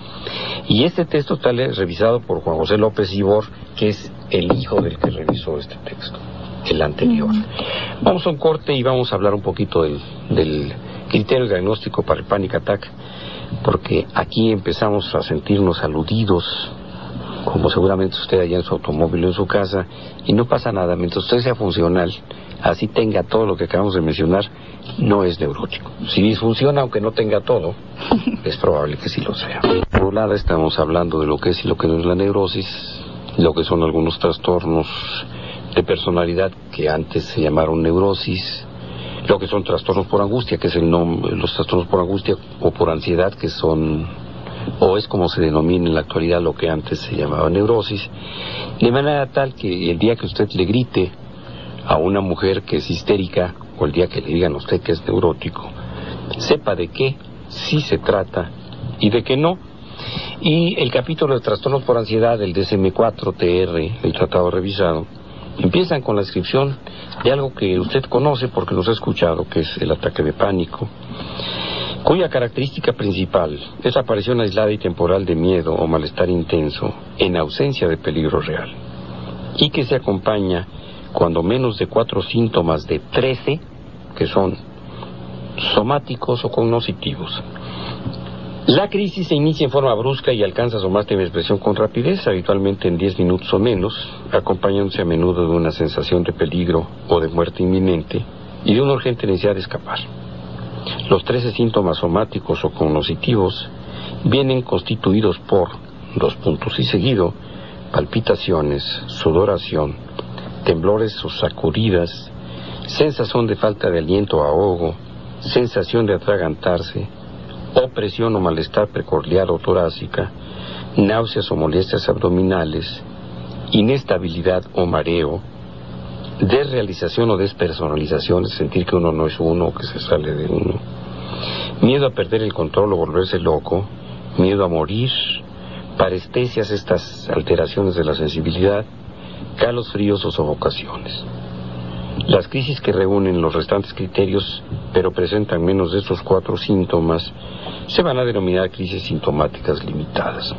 Y este texto está revisado por Juan José López Ibor, que es el hijo del que revisó este texto, el anterior. Vamos a un corte y vamos a hablar un poquito del criterio diagnóstico para el panic attack, porque aquí empezamos a sentirnos aludidos, como seguramente usted allá en su automóvil o en su casa, y no pasa nada. Mientras usted sea funcional, así tenga todo lo que acabamos de mencionar, no es neurótico. Si disfunciona, aunque no tenga todo, es probable que sí lo sea. Por un lado estamos hablando de lo que es y lo que no es la neurosis, lo que son algunos trastornos de personalidad que antes se llamaron neurosis, lo que son trastornos por angustia, que es el nombre, los trastornos por angustia o por ansiedad, que son, o es como se denomina en la actualidad lo que antes se llamaba neurosis, de manera tal que el día que usted le grite a una mujer que es histérica, o el día que le digan a usted que es neurótico, sepa de qué sí se trata y de qué no. Y el capítulo de trastornos por ansiedad del DSM-4-TR, el tratado revisado, empiezan con la descripción de algo que usted conoce porque nos ha escuchado, que es el ataque de pánico, cuya característica principal es la aparición aislada y temporal de miedo o malestar intenso en ausencia de peligro real, y que se acompaña cuando menos de 4 síntomas de 13, que son somáticos o cognitivos. La crisis se inicia en forma brusca y alcanza su máxima expresión con rapidez, habitualmente en 10 minutos o menos, acompañándose a menudo de una sensación de peligro o de muerte inminente y de una urgente necesidad de escapar. Los 13 síntomas somáticos o cognitivos vienen constituidos por, y seguido, palpitaciones, sudoración, temblores o sacudidas, sensación de falta de aliento o ahogo, sensación de atragantarse, opresión o malestar precordial o torácica, náuseas o molestias abdominales, inestabilidad o mareo, desrealización o despersonalización, es sentir que uno no es uno o que se sale de uno, miedo a perder el control o volverse loco, miedo a morir, parestesias, estas alteraciones de la sensibilidad, calosfríos o sofocaciones. Las crisis que reúnen los restantes criterios, pero presentan menos de estos 4 síntomas, se van a denominar crisis sintomáticas limitadas.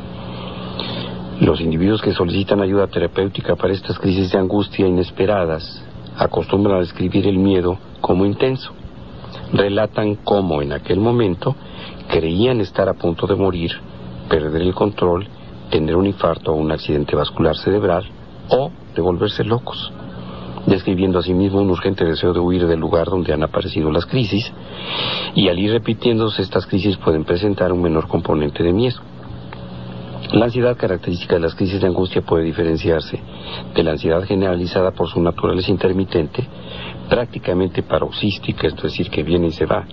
Los individuos que solicitan ayuda terapéutica para estas crisis de angustia inesperadas acostumbran a describir el miedo como intenso. Relatan cómo en aquel momento creían estar a punto de morir, perder el control, tener un infarto o un accidente vascular cerebral o de volverse locos, describiendo asimismo un urgente deseo de huir del lugar donde han aparecido las crisis, y al ir repitiéndose estas crisis pueden presentar un menor componente de miedo. La ansiedad característica de las crisis de angustia puede diferenciarse de la ansiedad generalizada por su naturaleza intermitente, prácticamente paroxística, esto es decir, que viene y se va,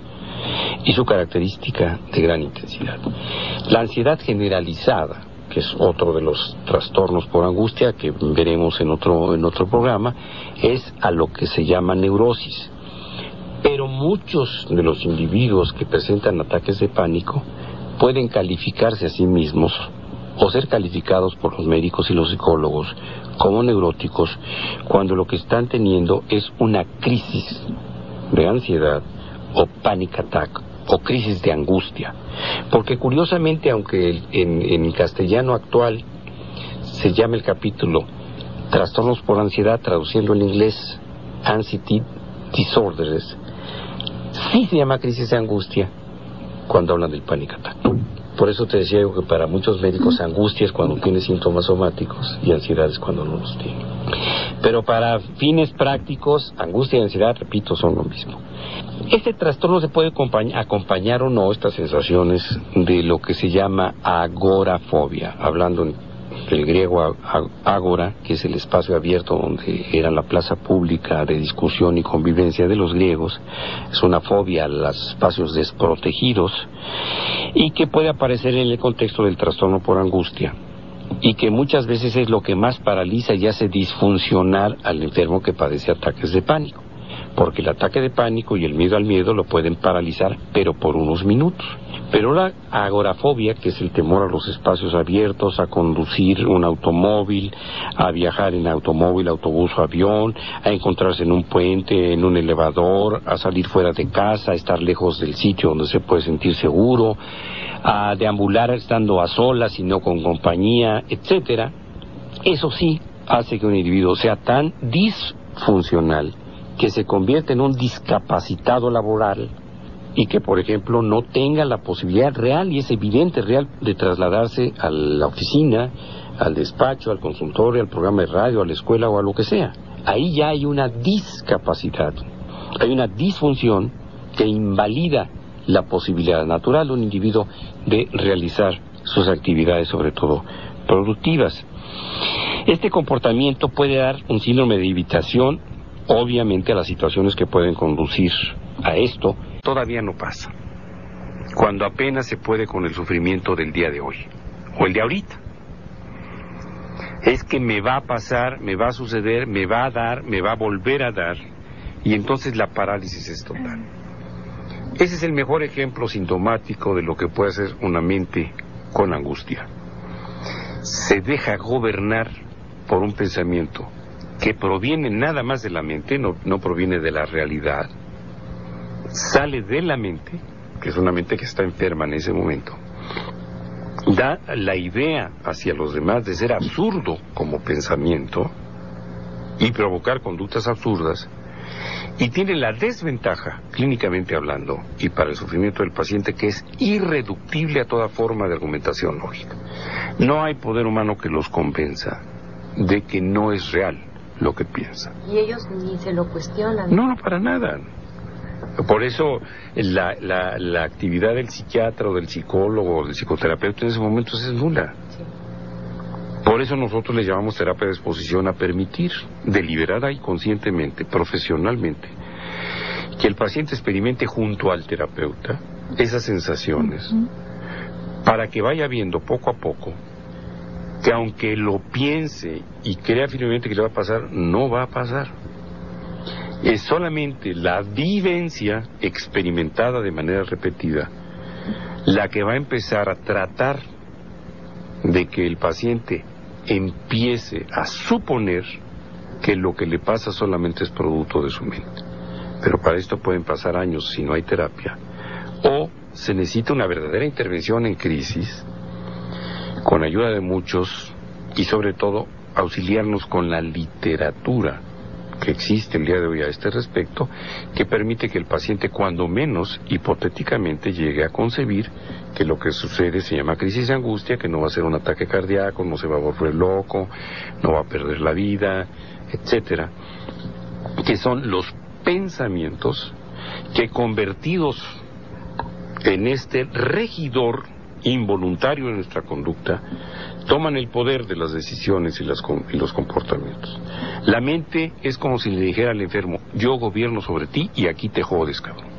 y su característica de gran intensidad. La ansiedad generalizada, que es otro de los trastornos por angustia que veremos en otro programa, es a lo que se llama neurosis. Pero muchos de los individuos que presentan ataques de pánico pueden calificarse a sí mismos o ser calificados por los médicos y los psicólogos como neuróticos cuando lo que están teniendo es una crisis de ansiedad o panic attack o crisis de angustia, porque curiosamente, aunque en el castellano actual se llama el capítulo trastornos por ansiedad, traduciendo en inglés anxiety disorders, sí se llama crisis de angustia cuando hablan del panic attack. Por eso te decía yo que para muchos médicos angustia es cuando tiene síntomas somáticos y ansiedad es cuando no los tiene. Pero para fines prácticos, angustia y ansiedad, repito, son lo mismo. Este trastorno se puede acompañar o no, estas sensaciones, de lo que se llama agorafobia, hablando del griego ágora, que es el espacio abierto donde era la plaza pública de discusión y convivencia de los griegos. Es una fobia a los espacios desprotegidos y que puede aparecer en el contexto del trastorno por angustia y que muchas veces es lo que más paraliza y hace disfuncionar al enfermo que padece ataques de pánico. porque el ataque de pánico y el miedo al miedo lo pueden paralizar, pero por unos minutos. Pero la agorafobia, que es el temor a los espacios abiertos, a conducir un automóvil, a viajar en automóvil, autobús o avión, a encontrarse en un puente, en un elevador, a salir fuera de casa, a estar lejos del sitio donde se puede sentir seguro, a deambular estando a solas y no con compañía, etcétera. Eso sí hace que un individuo sea tan disfuncional que se convierte en un discapacitado laboral y que, por ejemplo, no tenga la posibilidad real, y es evidente real, de trasladarse a la oficina, al despacho, al consultorio, al programa de radio, a la escuela o a lo que sea. Ahí ya hay una discapacidad, hay una disfunción que invalida la posibilidad natural de un individuo de realizar sus actividades, sobre todo productivas. Este comportamiento puede dar un síndrome de evitación, obviamente, a las situaciones que pueden conducir a esto. Todavía no pasa, cuando apenas se puede con el sufrimiento del día de hoy, o el de ahorita. Es que me va a pasar, me va a suceder, me va a dar, me va a volver a dar, y entonces la parálisis es total. Ese es el mejor ejemplo sintomático de lo que puede hacer una mente con angustia. Se deja gobernar por un pensamiento que proviene nada más de la mente, no proviene de la realidad. Sale de la mente, que es una mente que está enferma en ese momento, da la idea hacia los demás de ser absurdo como pensamiento y provocar conductas absurdas, y tiene la desventaja, clínicamente hablando, y para el sufrimiento del paciente, que es irreductible a toda forma de argumentación lógica. No hay poder humano que los convenza de que no es real lo que piensan. Y ellos ni se lo cuestionan. No, para nada. Por eso la actividad del psiquiatra o del psicólogo o del psicoterapeuta en ese momento es nula. Sí. Por eso nosotros le llamamos terapia de exposición, a permitir deliberada y conscientemente, profesionalmente, que el paciente experimente junto al terapeuta esas sensaciones, para que vaya viendo poco a poco que aunque lo piense y crea firmemente que le va a pasar, no va a pasar. Es solamente la vivencia experimentada de manera repetida la que va a empezar a tratar de que el paciente empiece a suponer que lo que le pasa solamente es producto de su mente. Pero para esto pueden pasar años si no hay terapia, o se necesita una verdadera intervención en crisis con ayuda de muchos, y sobre todo auxiliarnos con la literatura que existe el día de hoy a este respecto, que permite que el paciente, cuando menos hipotéticamente, llegue a concebir que lo que sucede se llama crisis de angustia, que no va a ser un ataque cardíaco, no se va a volver loco, no va a perder la vida, etcétera, que son los pensamientos que, convertidos en este regidor involuntario de nuestra conducta, toman el poder de las decisiones y los comportamientos. La mente es como si le dijera al enfermo: yo gobierno sobre ti y aquí te jodes, cabrón.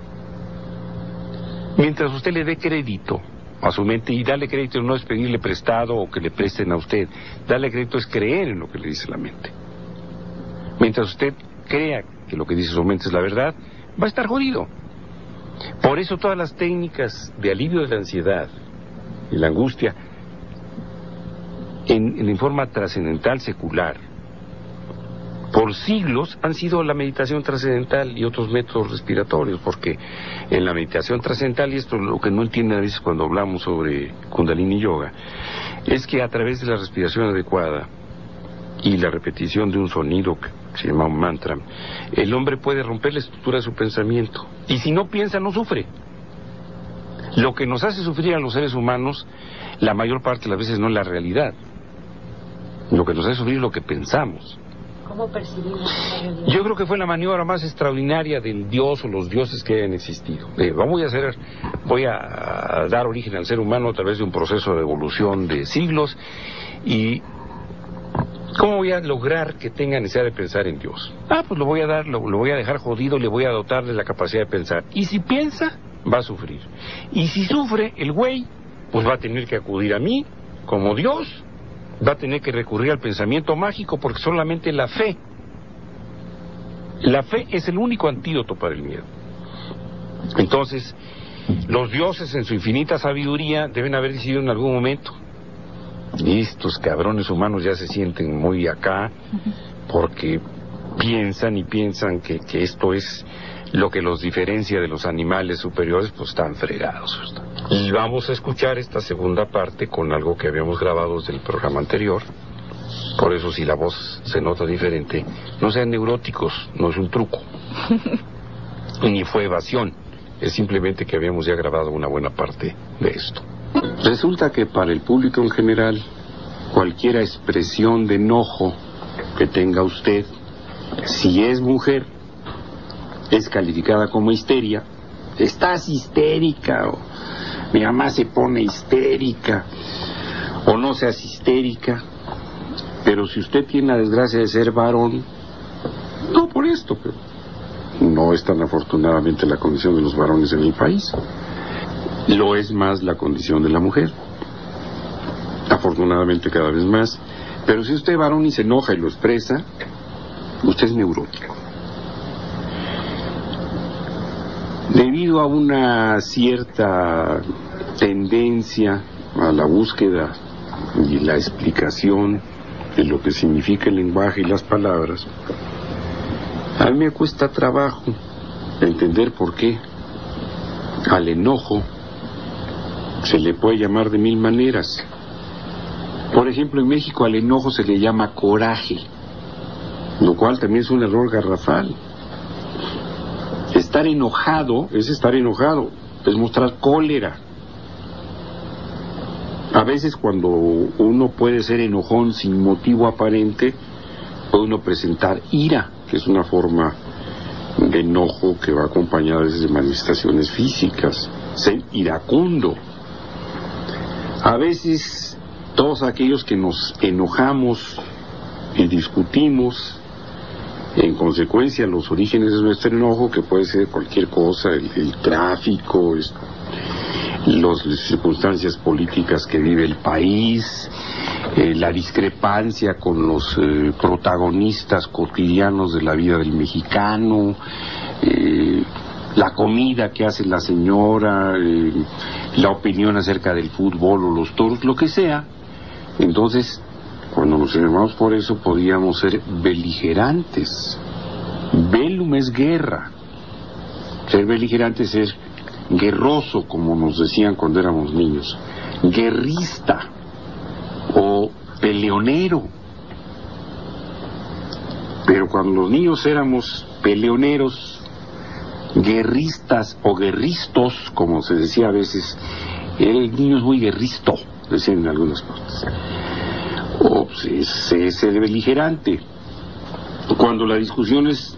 Mientras usted le dé crédito a su mente, y darle crédito no es pedirle prestado o que le presten a usted, darle crédito es creer en lo que le dice la mente. Mientras usted crea que lo que dice su mente es la verdad, va a estar jodido. Por eso todas las técnicas de alivio de la ansiedad y la angustia en forma trascendental secular por siglos han sido la meditación trascendental y otros métodos respiratorios, porque en la meditación trascendental, y esto es lo que no entienden a veces cuando hablamos sobre Kundalini Yoga, es que a través de la respiración adecuada y la repetición de un sonido que se llama un mantra, el hombre puede romper la estructura de su pensamiento, y si no piensa, no sufre. Lo que nos hace sufrir a los seres humanos, la mayor parte de las veces, no es la realidad. Lo que nos hace sufrir es lo que pensamos. ¿Cómo percibimos esa realidad? Yo creo que fue la maniobra más extraordinaria del dios o los dioses que hayan existido. Voy a dar origen al ser humano a través de un proceso de evolución de siglos, y ¿cómo voy a lograr que tenga necesidad de pensar en Dios? Pues lo voy a dejar jodido, le voy a dotar de la capacidad de pensar. Y si piensa, va a sufrir. Y si sufre, el güey, pues va a tener que acudir a mí como Dios, va a tener que recurrir al pensamiento mágico, porque solamente la fe La fe es el único antídoto para el miedo. Entonces, los dioses en su infinita sabiduría deben haber decidido en algún momento, y estos cabrones humanos ya se sienten muy acá, porque piensan que esto es lo que los diferencia de los animales superiores, pues están fregados. Y vamos a escuchar esta segunda parte con algo que habíamos grabado desde el programa anterior. Por eso, si la voz se nota diferente, no sean neuróticos, no es un truco, ni fue evasión, es simplemente que habíamos ya grabado una buena parte de esto. Resulta que para el público en general, cualquier expresión de enojo que tenga usted, si es mujer, es calificada como histeria. Estás histérica, o mi mamá se pone histérica, o no seas histérica. Pero si usted tiene la desgracia de ser varón, no por esto, pero no es tan afortunadamente la condición de los varones en el país. Lo es más la condición de la mujer, afortunadamente cada vez más. Pero si usted es varón y se enoja y lo expresa, usted es neurótico. Debido a una cierta tendencia a la búsqueda y la explicación de lo que significa el lenguaje y las palabras, a mí me cuesta trabajo entender por qué al enojo se le puede llamar de mil maneras. Por ejemplo, en México al enojo se le llama coraje, lo cual también es un error garrafal. Estar enojado, es mostrar cólera. A veces cuando uno puede ser enojón sin motivo aparente, puede uno presentar ira, que es una forma de enojo que va acompañada a veces de manifestaciones físicas, ser iracundo. A veces todos aquellos que nos enojamos y discutimos, en consecuencia los orígenes de nuestro enojo, que puede ser cualquier cosa, el tráfico, las circunstancias políticas que vive el país, la discrepancia con los protagonistas cotidianos de la vida del mexicano, la comida que hace la señora, la opinión acerca del fútbol o los toros, lo que sea. Entonces, cuando nos enojamos por eso, podíamos ser beligerantes. Bellum es guerra. Ser beligerantes es guerroso, como nos decían cuando éramos niños, guerrista o peleonero. Pero cuando los niños éramos peleoneros, guerristas o guerristos, como se decía a veces, el niño es muy guerristo, decían en algunas partes, o es el beligerante. Cuando la discusión es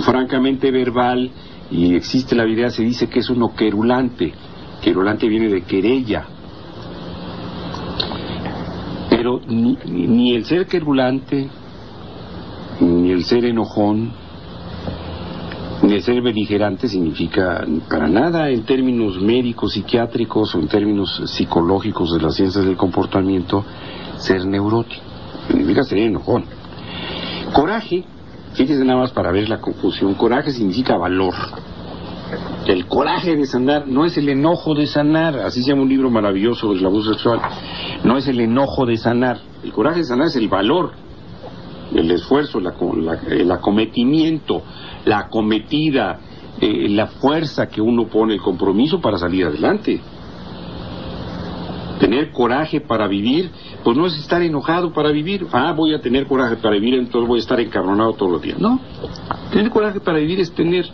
francamente verbal y existe la habilidad, se dice que es uno querulante. Querulante viene de querella. Pero ni el ser querulante, ni el ser enojón, ni el ser beligerante significa para nada, en términos médicos, psiquiátricos o en términos psicológicos de las ciencias del comportamiento, ser neurótico. Significa ser enojón. Coraje, fíjese nada más para ver la confusión, coraje significa valor. El coraje de sanar no es el enojo de sanar, así se llama un libro maravilloso del abuso sexual. No es el enojo de sanar, el coraje de sanar es el valor, el esfuerzo, el acometimiento, la acometida, la fuerza que uno pone, el compromiso para salir adelante. Tener coraje para vivir, pues no es estar enojado para vivir. Voy a tener coraje para vivir, entonces voy a estar encabronado todos los días. No, tener coraje para vivir es tener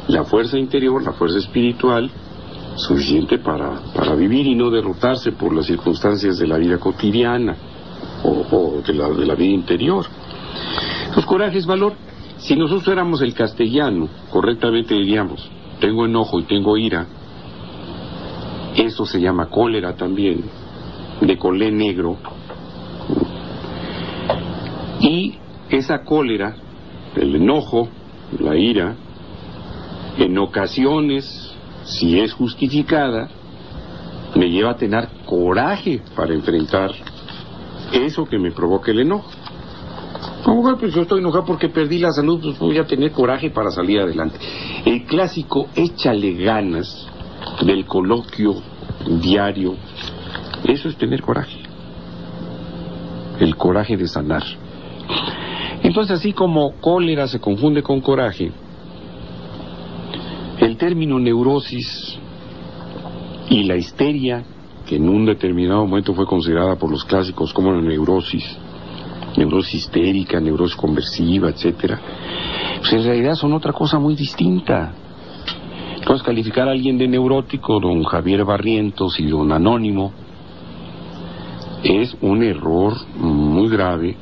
la fuerza interior, la fuerza espiritual suficiente para vivir y no derrotarse por las circunstancias de la vida cotidiana o de la vida interior. Entonces, coraje es valor. Si nosotros éramos el castellano, correctamente diríamos, tengo enojo y tengo ira. Eso se llama cólera también, de colé negro. Y esa cólera, el enojo, la ira, en ocasiones, si es justificada, me lleva a tener coraje para enfrentar eso que me provoca el enojo. Bueno, pues yo estoy enojado porque perdí la salud, pues voy a tener coraje para salir adelante. El clásico échale ganas del coloquio diario, eso es tener coraje. El coraje de sanar. Entonces, así como cólera se confunde con coraje, el término neurosis y la histeria, que en un determinado momento fue considerada por los clásicos como la neurosis histérica, neurosis conversiva, etcétera, pues en realidad son otra cosa muy distinta. Entonces, calificar a alguien de neurótico, don Javier Barrientos y don Anónimo, es un error muy grave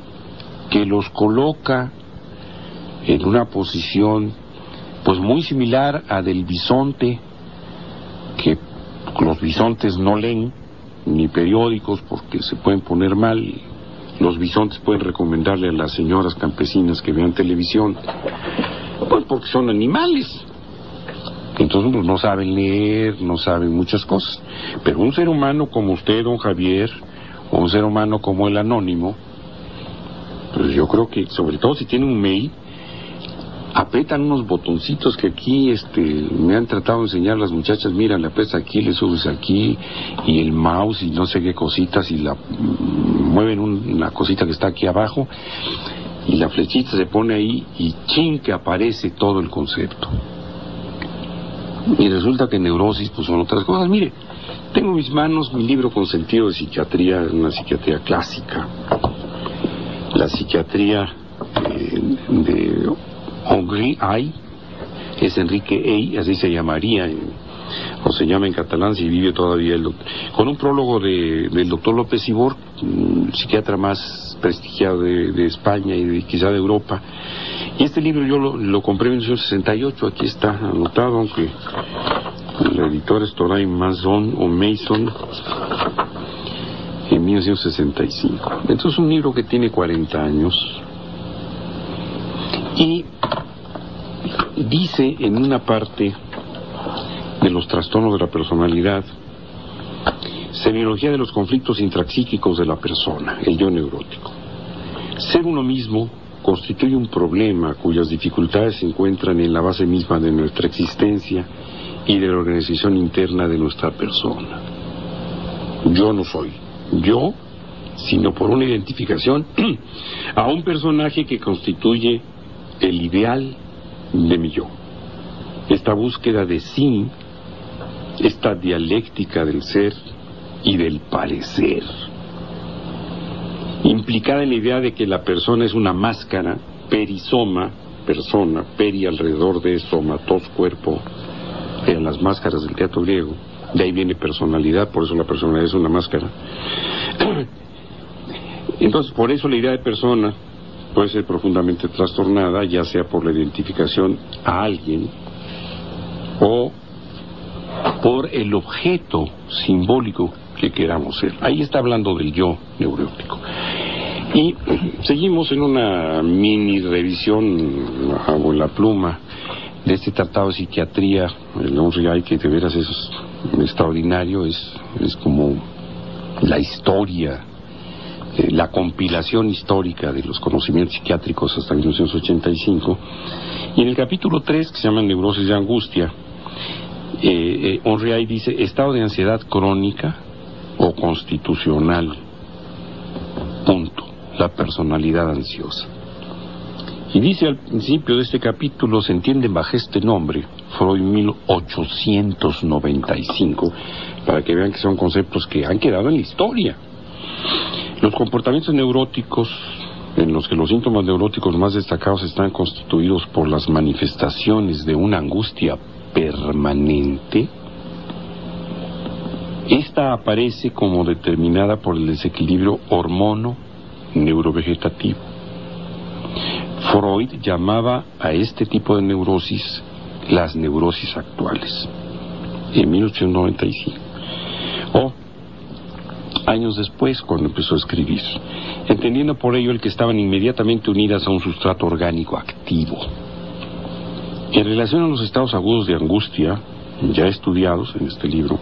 que los coloca en una posición pues muy similar a del bisonte, que los bisontes no leen ni periódicos porque se pueden poner mal. Los bisontes pueden recomendarle a las señoras campesinas que vean televisión, pues porque son animales. Entonces pues, no saben leer, no saben muchas cosas. Pero un ser humano como usted, don Javier, o un ser humano como el Anónimo, pues yo creo que, sobre todo si tiene un mail, apretan unos botoncitos que aquí me han tratado de enseñar las muchachas. Mira, le apretas aquí, le subes aquí, y el mouse y no sé qué cositas, y mueven una cosita que está aquí abajo, y la flechita se pone ahí, y chin, que aparece todo el concepto. Y resulta que neurosis pues son otras cosas. Mire, tengo en mis manos mi libro con sentido de psiquiatría, una psiquiatría clásica, la psiquiatría de Henri Ay, es Enrique Ey, así se llamaría, o se llama en catalán si vive todavía el doctor, con un prólogo del doctor López Ibor, psiquiatra más prestigiado de España y quizá de Europa. Y este libro yo lo compré en 1968, aquí está anotado, aunque el editor es Toray Mason o Mason, en 1965. Entonces es un libro que tiene 40 años y dice en una parte de los trastornos de la personalidad, semiología de los conflictos intrapsíquicos de la persona, el yo neurótico. Ser uno mismo constituye un problema cuyas dificultades se encuentran en la base misma de nuestra existencia y de la organización interna de nuestra persona. Yo no soy yo, sino por una identificación a un personaje que constituye el ideal de mi yo. Esta búsqueda de sí, esta dialéctica del ser y del parecer, implicada en la idea de que la persona es una máscara, perisoma, persona, peri alrededor de somatos, cuerpo, eran las máscaras del teatro griego, de ahí viene personalidad, por eso la personalidad es una máscara. Entonces, por eso la idea de persona puede ser profundamente trastornada, ya sea por la identificación a alguien o por el objeto simbólico que queramos ser. Ahí está hablando del yo neurótico. Y seguimos en una mini revisión a la pluma de este tratado de psiquiatría, el Henri Ay, que de veras es extraordinario, es como la historia, la compilación histórica de los conocimientos psiquiátricos hasta 1985. Y en el capítulo 3, que se llama Neurosis y Angustia, Henri Ay dice: estado de ansiedad crónica o constitucional, punto, la personalidad ansiosa. Y dice al principio de este capítulo, se entiende bajo este nombre, Freud 1895, para que vean que son conceptos que han quedado en la historia. Los comportamientos neuróticos, en los que los síntomas neuróticos más destacados están constituidos por las manifestaciones de una angustia permanente. Esta aparece como determinada por el desequilibrio hormono-neurovegetativo. Freud llamaba a este tipo de neurosis las neurosis actuales, en 1895. Años después, cuando empezó a escribir, entendiendo por ello el que estaban inmediatamente unidas a un sustrato orgánico activo. En relación a los estados agudos de angustia, ya estudiados en este libro,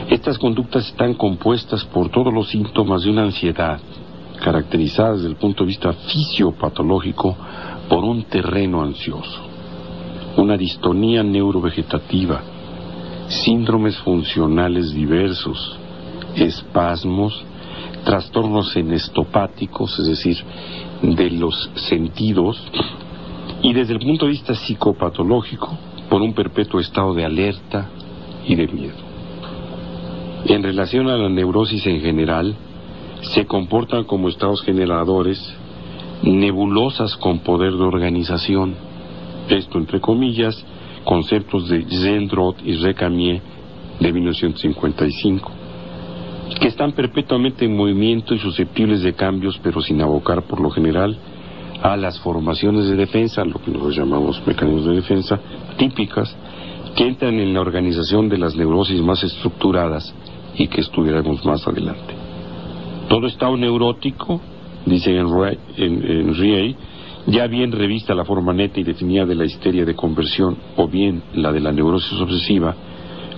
estas conductas están compuestas por todos los síntomas de una ansiedad caracterizadas desde el punto de vista fisiopatológico por un terreno ansioso, una distonía neurovegetativa, síndromes funcionales diversos, espasmos, trastornos enestopáticos, es decir, de los sentidos, y desde el punto de vista psicopatológico, por un perpetuo estado de alerta y de miedo. En relación a la neurosis en general, se comportan como estados generadores nebulosas con poder de organización, esto entre comillas, conceptos de Gendrot y Recamier de 1955, que están perpetuamente en movimiento y susceptibles de cambios, pero sin abocar por lo general a las formaciones de defensa, lo que nosotros llamamos mecanismos de defensa típicas, que entran en la organización de las neurosis más estructuradas y que estudiaremos más adelante. Todo estado neurótico, dice en Rie, ya bien revista la forma neta y definida de la histeria de conversión o bien la de la neurosis obsesiva,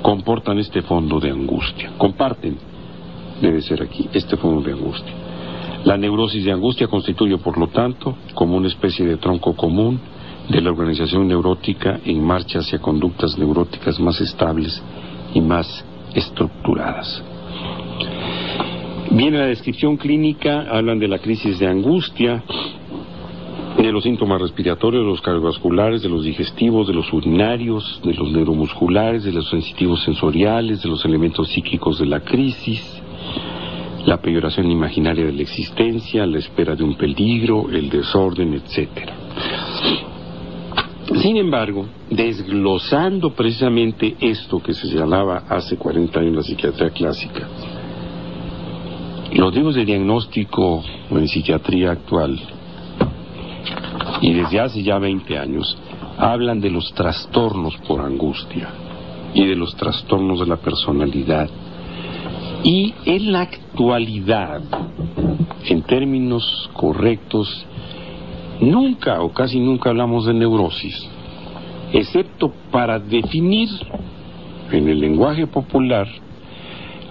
comportan este fondo de angustia. Comparten, debe ser aquí, este fondo de angustia. La neurosis de angustia constituye, por lo tanto, como una especie de tronco común de la organización neurótica en marcha hacia conductas neuróticas más estables y más estructuradas. Viene la descripción clínica, hablan de la crisis de angustia, de los síntomas respiratorios, de los cardiovasculares, de los digestivos, de los urinarios, de los neuromusculares, de los sensitivos sensoriales, de los elementos psíquicos de la crisis, la peyoración imaginaria de la existencia, la espera de un peligro, el desorden, etc. Sin embargo, desglosando precisamente esto que se señalaba hace 40 años en la psiquiatría clásica, los libros de diagnóstico en psiquiatría actual, y desde hace ya 20 años, hablan de los trastornos por angustia y de los trastornos de la personalidad. Y en la actualidad, en términos correctos, nunca o casi nunca hablamos de neurosis, excepto para definir en el lenguaje popular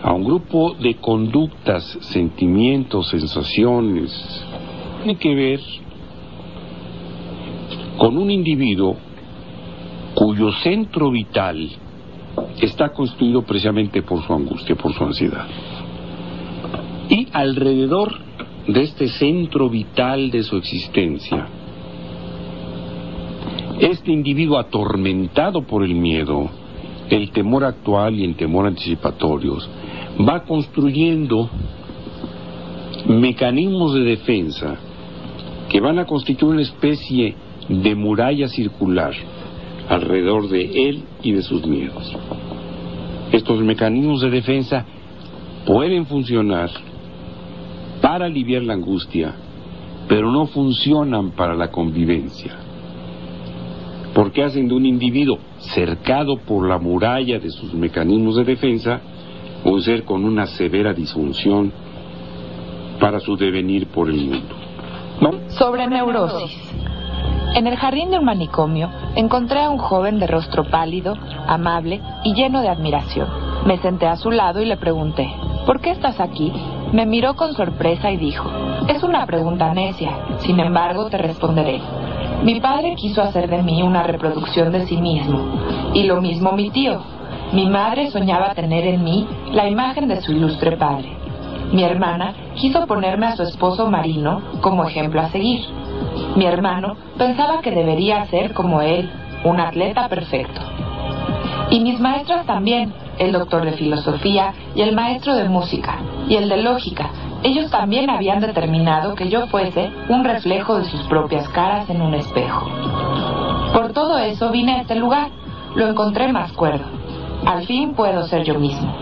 a un grupo de conductas, sentimientos, sensaciones, tiene que ver con un individuo cuyo centro vital está constituido precisamente por su angustia, por su ansiedad. Y alrededor de este centro vital de su existencia, este individuo atormentado por el miedo, el temor actual y el temor anticipatorios, va construyendo mecanismos de defensa que van a constituir una especie de muralla circular alrededor de él y de sus miedos. Estos mecanismos de defensa pueden funcionar para aliviar la angustia, pero no funcionan para la convivencia, porque hacen de un individuo cercado por la muralla de sus mecanismos de defensa un ser con una severa disfunción para su devenir por el mundo. ¿No? Sobre neurosis. En el jardín de un manicomio encontré a un joven de rostro pálido, amable y lleno de admiración. Me senté a su lado y le pregunté, ¿por qué estás aquí? Me miró con sorpresa y dijo, es una pregunta necia, sin embargo te responderé. Mi padre quiso hacer de mí una reproducción de sí mismo, y lo mismo mi tío. Mi madre soñaba tener en mí la imagen de su ilustre padre. Mi hermana quiso ponerme a su esposo Marino como ejemplo a seguir. Mi hermano pensaba que debería ser como él, un atleta perfecto. Y mis maestras también, el doctor de filosofía y el maestro de música y el de lógica, ellos también habían determinado que yo fuese un reflejo de sus propias caras en un espejo. Por todo eso vine a este lugar, lo encontré más cuerdo. Al fin puedo ser yo mismo.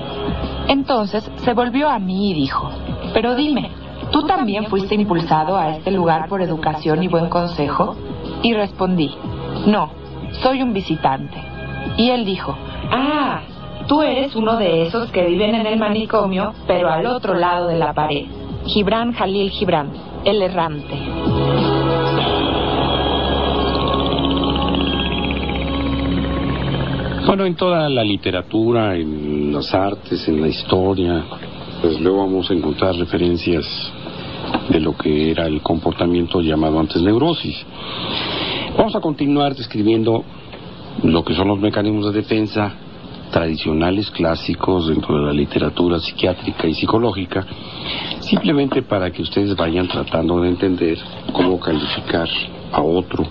Entonces se volvió a mí y dijo, pero dime, ¿tú también fuiste impulsado a este lugar por educación y buen consejo? Y respondí, no, soy un visitante. Y él dijo, ah, tú eres uno de esos que viven en el manicomio, pero al otro lado de la pared. Gibran Jalil Gibran, el errante. Bueno, en toda la literatura, en las artes, en la historia, pues luego vamos a encontrar referencias de lo que era el comportamiento llamado antes neurosis. Vamos a continuar describiendo lo que son los mecanismos de defensa tradicionales, clásicos dentro de la literatura psiquiátrica y psicológica, simplemente para que ustedes vayan tratando de entender cómo calificar a otro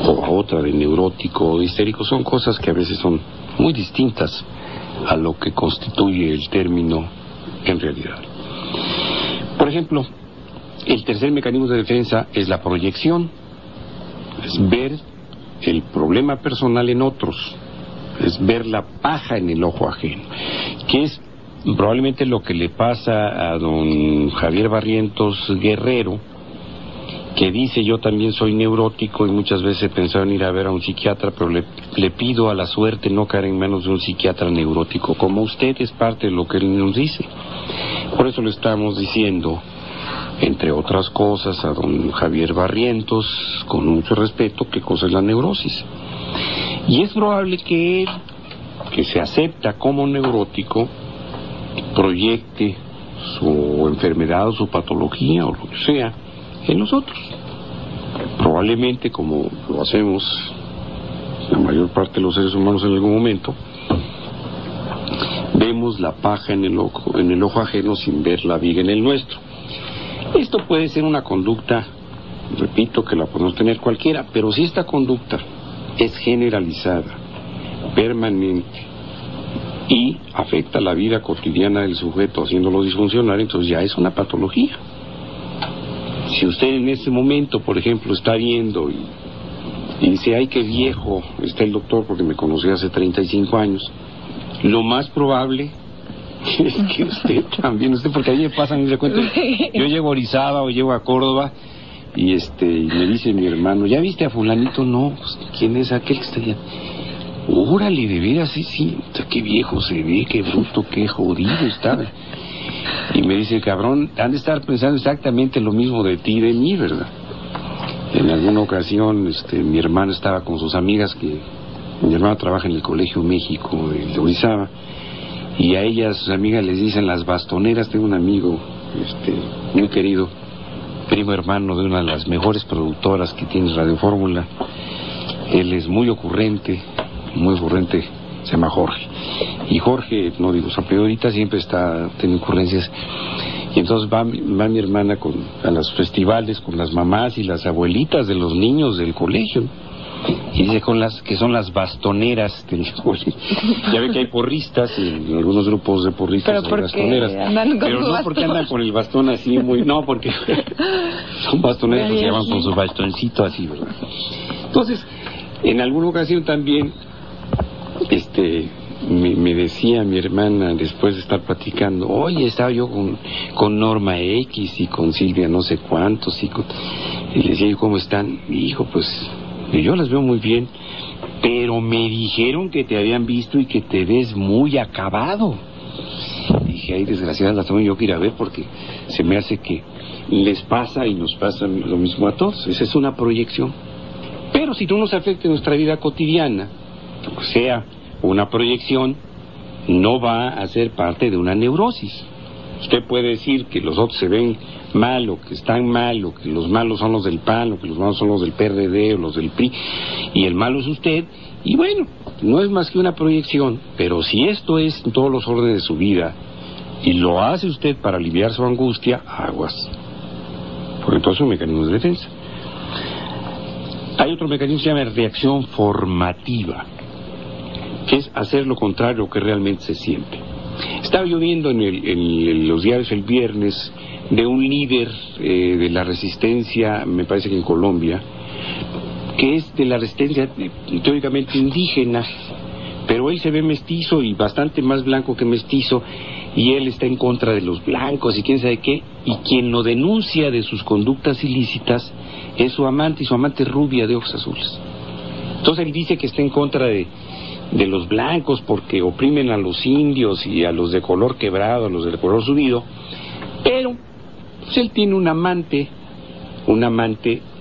o a otra de neurótico o de histérico. Son cosas que a veces son muy distintas a lo que constituye el término en realidad. Por ejemplo, el tercer mecanismo de defensa es la proyección, es ver el problema personal en otros, es ver la paja en el ojo ajeno, que es probablemente lo que le pasa a don Javier Barrientos Guerrero, que dice: yo también soy neurótico y muchas veces he pensado en ir a ver a un psiquiatra, pero le pido a la suerte no caer en manos de un psiquiatra neurótico como usted. Es parte de lo que él nos dice. Por eso le estamos diciendo, entre otras cosas, a don Javier Barrientos, con mucho respeto, qué cosa es la neurosis. Y es probable que él, que se acepta como neurótico, proyecte su enfermedad o su patología o lo que sea en nosotros. Probablemente, como lo hacemos la mayor parte de los seres humanos en algún momento, vemos la paja en el ojo ajeno sin ver la viga en el nuestro. Esto puede ser una conducta, repito, que la podemos tener cualquiera, pero si esta conducta es generalizada, permanente y afecta la vida cotidiana del sujeto haciéndolo disfuncional, entonces ya es una patología. Si usted en ese momento, por ejemplo, está viendo y dice: ay, qué viejo está el doctor porque me conocí hace 35 años, lo más probable es que usted también, porque a mí me pasan, me cuento, yo llego a Orizaba o llego a Córdoba y me dice mi hermano: ¿ya viste a fulanito? No, pues, ¿quién es aquel que está allá? Órale, de veras, sí, qué viejo se ve, qué bruto, qué jodido está. Y me dice: cabrón, han de estar pensando exactamente lo mismo de ti y de mí, ¿verdad? En alguna ocasión, mi hermana estaba con sus amigas, que mi hermana trabaja en el Colegio México de Orizaba, y a ellas, sus amigas, les dicen las bastoneras. Tengo un amigo, muy querido, primo hermano de una de las mejores productoras que tiene Radio Fórmula. Él es muy ocurrente, se llama Jorge. Y Jorge, no digo su apellido ahorita, siempre está teniendo ocurrencias. Y entonces va mi hermana a los festivales con las mamás y las abuelitas de los niños del colegio. Y dice que son las bastoneras del colegio. Ya ve que hay porristas y en algunos grupos de porristas hay bastoneras. Pero no porque andan con el bastón así muy... No, porque son bastoneras que se llaman con su bastoncito así, ¿verdad? Entonces, en alguna ocasión también, me decía mi hermana, después de estar platicando: oye, estaba yo con Norma X y con Silvia no sé cuántos, y le decía yo: ¿cómo están? Hijo, pues yo las veo muy bien, pero me dijeron que te habían visto y que te ves muy acabado. Dije: ay, desgraciadas, las tengo yo que ir a ver, porque se me hace que les pasa y nos pasa lo mismo a todos. Esa es una proyección. Pero si no nos afecta en nuestra vida cotidiana, o sea, una proyección, no va a ser parte de una neurosis. Usted puede decir que los otros se ven mal, o que están mal, o que los malos son los del PAN, o que los malos son los del PRD o los del PRI, y el malo es usted. Y bueno, no es más que una proyección, pero si esto es en todos los órdenes de su vida y lo hace usted para aliviar su angustia, aguas, porque entonces es un mecanismo de defensa. Hay otro mecanismo que se llama reacción formativa, que es hacer lo contrario a lo que realmente se siente. Estaba yo viendo en los diarios el viernes de un líder de la resistencia, me parece que en Colombia, que es de la resistencia teóricamente indígena, pero él se ve mestizo y bastante más blanco que mestizo, y él está en contra de los blancos y quién sabe qué, y quien lo denuncia de sus conductas ilícitas es su amante, y su amante es rubia de ojos azules. Entonces él dice que está en contra de los blancos porque oprimen a los indios y a los de color quebrado, a los de color subido, pero pues él tiene un amante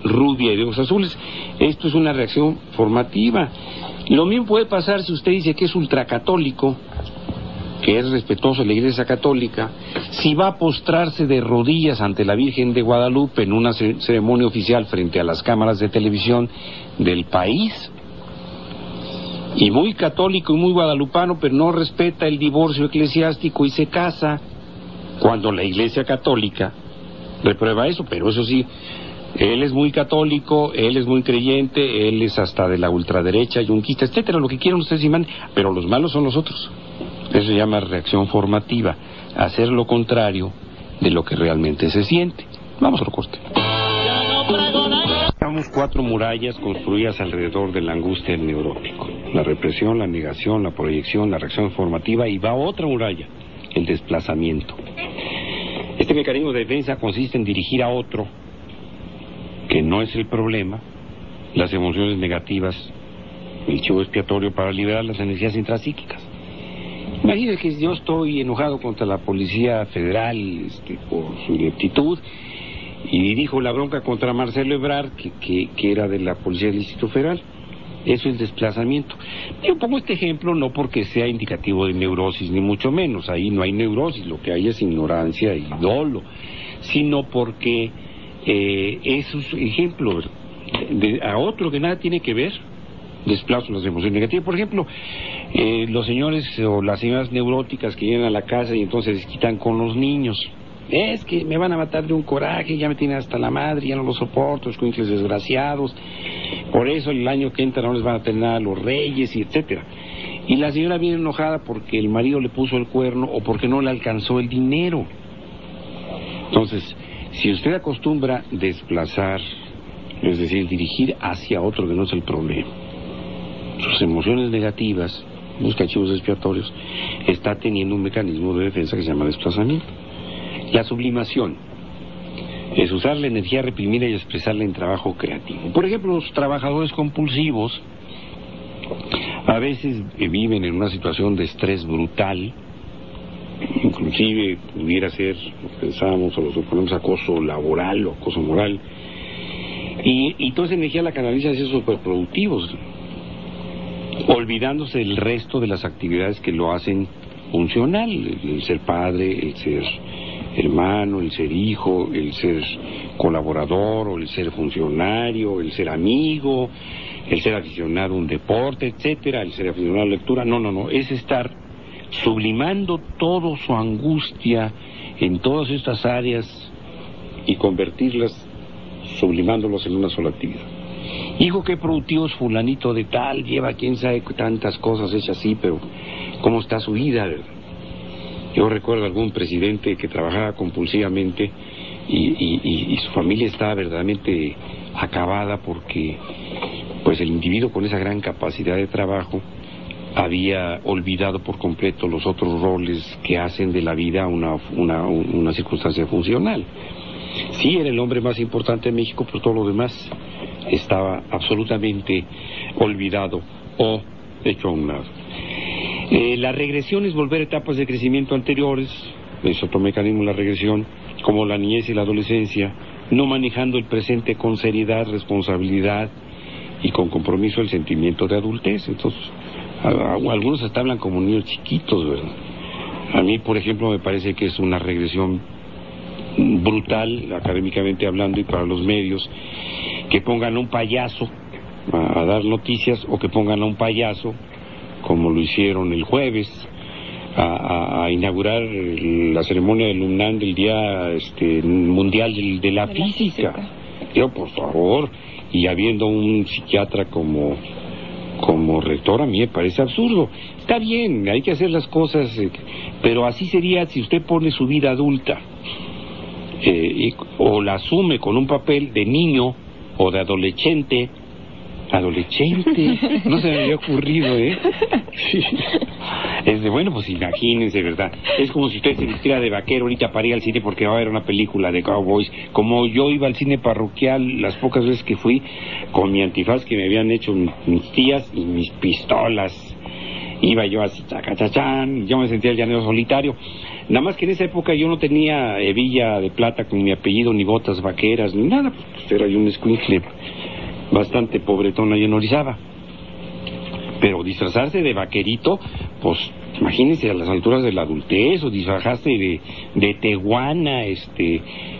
rubia y de ojos azules. Esto es una reacción formativa. Lo mismo puede pasar si usted dice que es ultracatólico que es respetuoso de la Iglesia Católica, si va a postrarse de rodillas ante la Virgen de Guadalupe en una ceremonia oficial frente a las cámaras de televisión del país? Y muy católico y muy guadalupano, pero no respeta el divorcio eclesiástico y se casa, cuando la Iglesia Católica reprueba eso. Pero eso sí, él es muy católico, él es muy creyente, él es hasta de la ultraderecha, yunquista, etcétera, lo que quieran ustedes y manden, pero los malos son los otros. Eso se llama reacción formativa, hacer lo contrario de lo que realmente se siente. Vamos a otro corte. Tenemos 4 murallas construidas alrededor de la angustia del neurótico: la represión, la negación, la proyección, la reacción formativa, y va otra muralla, el desplazamiento. Este mecanismo de defensa consiste en dirigir a otro, que no es el problema, las emociones negativas, el chivo expiatorio, para liberar las energías intrapsíquicas. Imagínense que yo estoy enojado contra la Policía Federal por su ineptitud, y dirijo la bronca contra Marcelo Ebrard, que era de la Policía del Distrito Federal. Eso es desplazamiento. Yo pongo este ejemplo no porque sea indicativo de neurosis, ni mucho menos. Ahí no hay neurosis, lo que hay es ignorancia y dolo, sino porque es un ejemplo a otro que nada tiene que ver. Desplazo las emociones negativas. Por ejemplo, los señores o las señoras neuróticas que llegan a la casa y entonces se quitan con los niños. Es que me van a matar de un coraje, ya me tienen hasta la madre, ya no los soporto, escuincles desgraciados. Por eso el año que entra no les van a tener nada a los reyes, y etcétera. Y la señora viene enojada porque el marido le puso el cuerno o porque no le alcanzó el dinero. Entonces, si usted acostumbra desplazar, es decir, dirigir hacia otro que no es el problema, sus emociones negativas, busca chivos expiatorios, está teniendo un mecanismo de defensa que se llama desplazamiento. La sublimación es usar la energía reprimida y expresarla en trabajo creativo. Por ejemplo, los trabajadores compulsivos a veces viven en una situación de estrés brutal, inclusive pudiera ser, pensábamos o lo suponemos, acoso laboral o acoso moral, y toda esa energía la canaliza hacia superproductivos, olvidándose del resto de las actividades que lo hacen funcional: el ser padre, el ser hermano, el ser hijo, el ser colaborador, o el ser funcionario, el ser amigo, el ser aficionado a un deporte, etcétera, el ser aficionado a la lectura. No, es estar sublimando toda su angustia en todas estas áreas y convertirlas, sublimándolas en una sola actividad. Hijo, qué productivo es fulanito de tal, lleva quién sabe tantas cosas hechas así, pero ¿cómo está su vida, verdad? Yo recuerdo algún presidente que trabajaba compulsivamente y su familia estaba verdaderamente acabada porque pues el individuo con esa gran capacidad de trabajo había olvidado por completo los otros roles que hacen de la vida una circunstancia funcional. Sí, era el hombre más importante de México, pero todo lo demás estaba absolutamente olvidado o hecho a un lado. La regresión es volver a etapas de crecimiento anteriores, es otro mecanismo la regresión, como la niñez y la adolescencia, no manejando el presente con seriedad, responsabilidad y con compromiso el sentimiento de adultez. Entonces, algunos hasta hablan como niños chiquitos, ¿verdad? A mí, por ejemplo, me parece que es una regresión brutal, académicamente hablando y para los medios, que pongan a un payaso a dar noticias, o que pongan a un payaso, como lo hicieron el jueves, a inaugurar la ceremonia del UNAM del Día Mundial de la Física. Yo, por favor, y habiendo un psiquiatra como rector, a mí me parece absurdo. Está bien, hay que hacer las cosas, pero así sería si usted pone su vida adulta o la asume con un papel de niño o de adolescente. No se me había ocurrido, Sí. Bueno, pues imagínense, ¿verdad? Es como si usted se vistiera de vaquero ahorita para ir al cine porque va a haber una película de cowboys. Como yo iba al cine parroquial las pocas veces que fui, con mi antifaz que me habían hecho mis tías y mis pistolas. Iba yo así, chacachachán, y yo me sentía el llanero solitario. Nada más que en esa época yo no tenía hebilla de plata con mi apellido, ni botas vaqueras, ni nada. Pues era yo un escuincle bastante pobretón ahí en Orizaba. Pero disfrazarse de vaquerito, pues Imagínense a las alturas de la adultez, o disfrazaste de tehuana,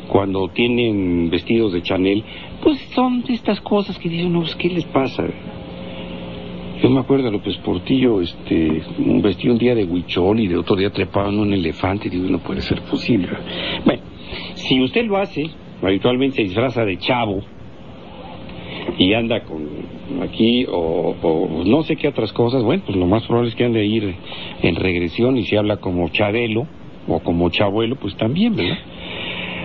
cuando tienen vestidos de Chanel, pues son estas cosas que dicen, no, pues, ¿qué les pasa? Yo me acuerdo de López Portillo, un vestido un día de huichol y de otro día trepado en un elefante, y digo, no puede ser posible. Bueno, si usted lo hace, habitualmente se disfraza de chavo, y anda con aquí o no sé qué otras cosas, bueno, pues lo más probable es que ande a ir en regresión, y si habla como Chabelo o como Chabuelo, pues también, ¿verdad?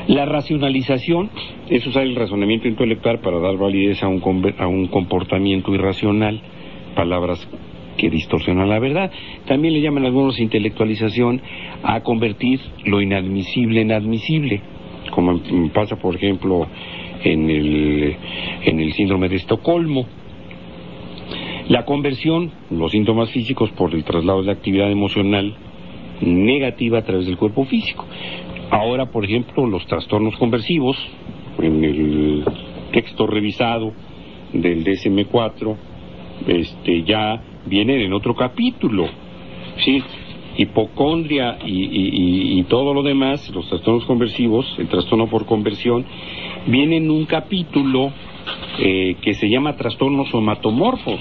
La racionalización es usar el razonamiento intelectual para dar validez a un comportamiento irracional, palabras que distorsionan la verdad. También le llaman algunos intelectualización a convertir lo inadmisible en admisible, como pasa, por ejemplo, en el síndrome de Estocolmo. La conversión, los síntomas físicos por el traslado de actividad emocional negativa a través del cuerpo físico. Ahora, por ejemplo, los trastornos conversivos, en el texto revisado del DSM-4, ya vienen en otro capítulo, ¿sí? Hipocondria y todo lo demás, los trastornos conversivos, el trastorno por conversión, viene en un capítulo que se llama trastornos somatomorfos.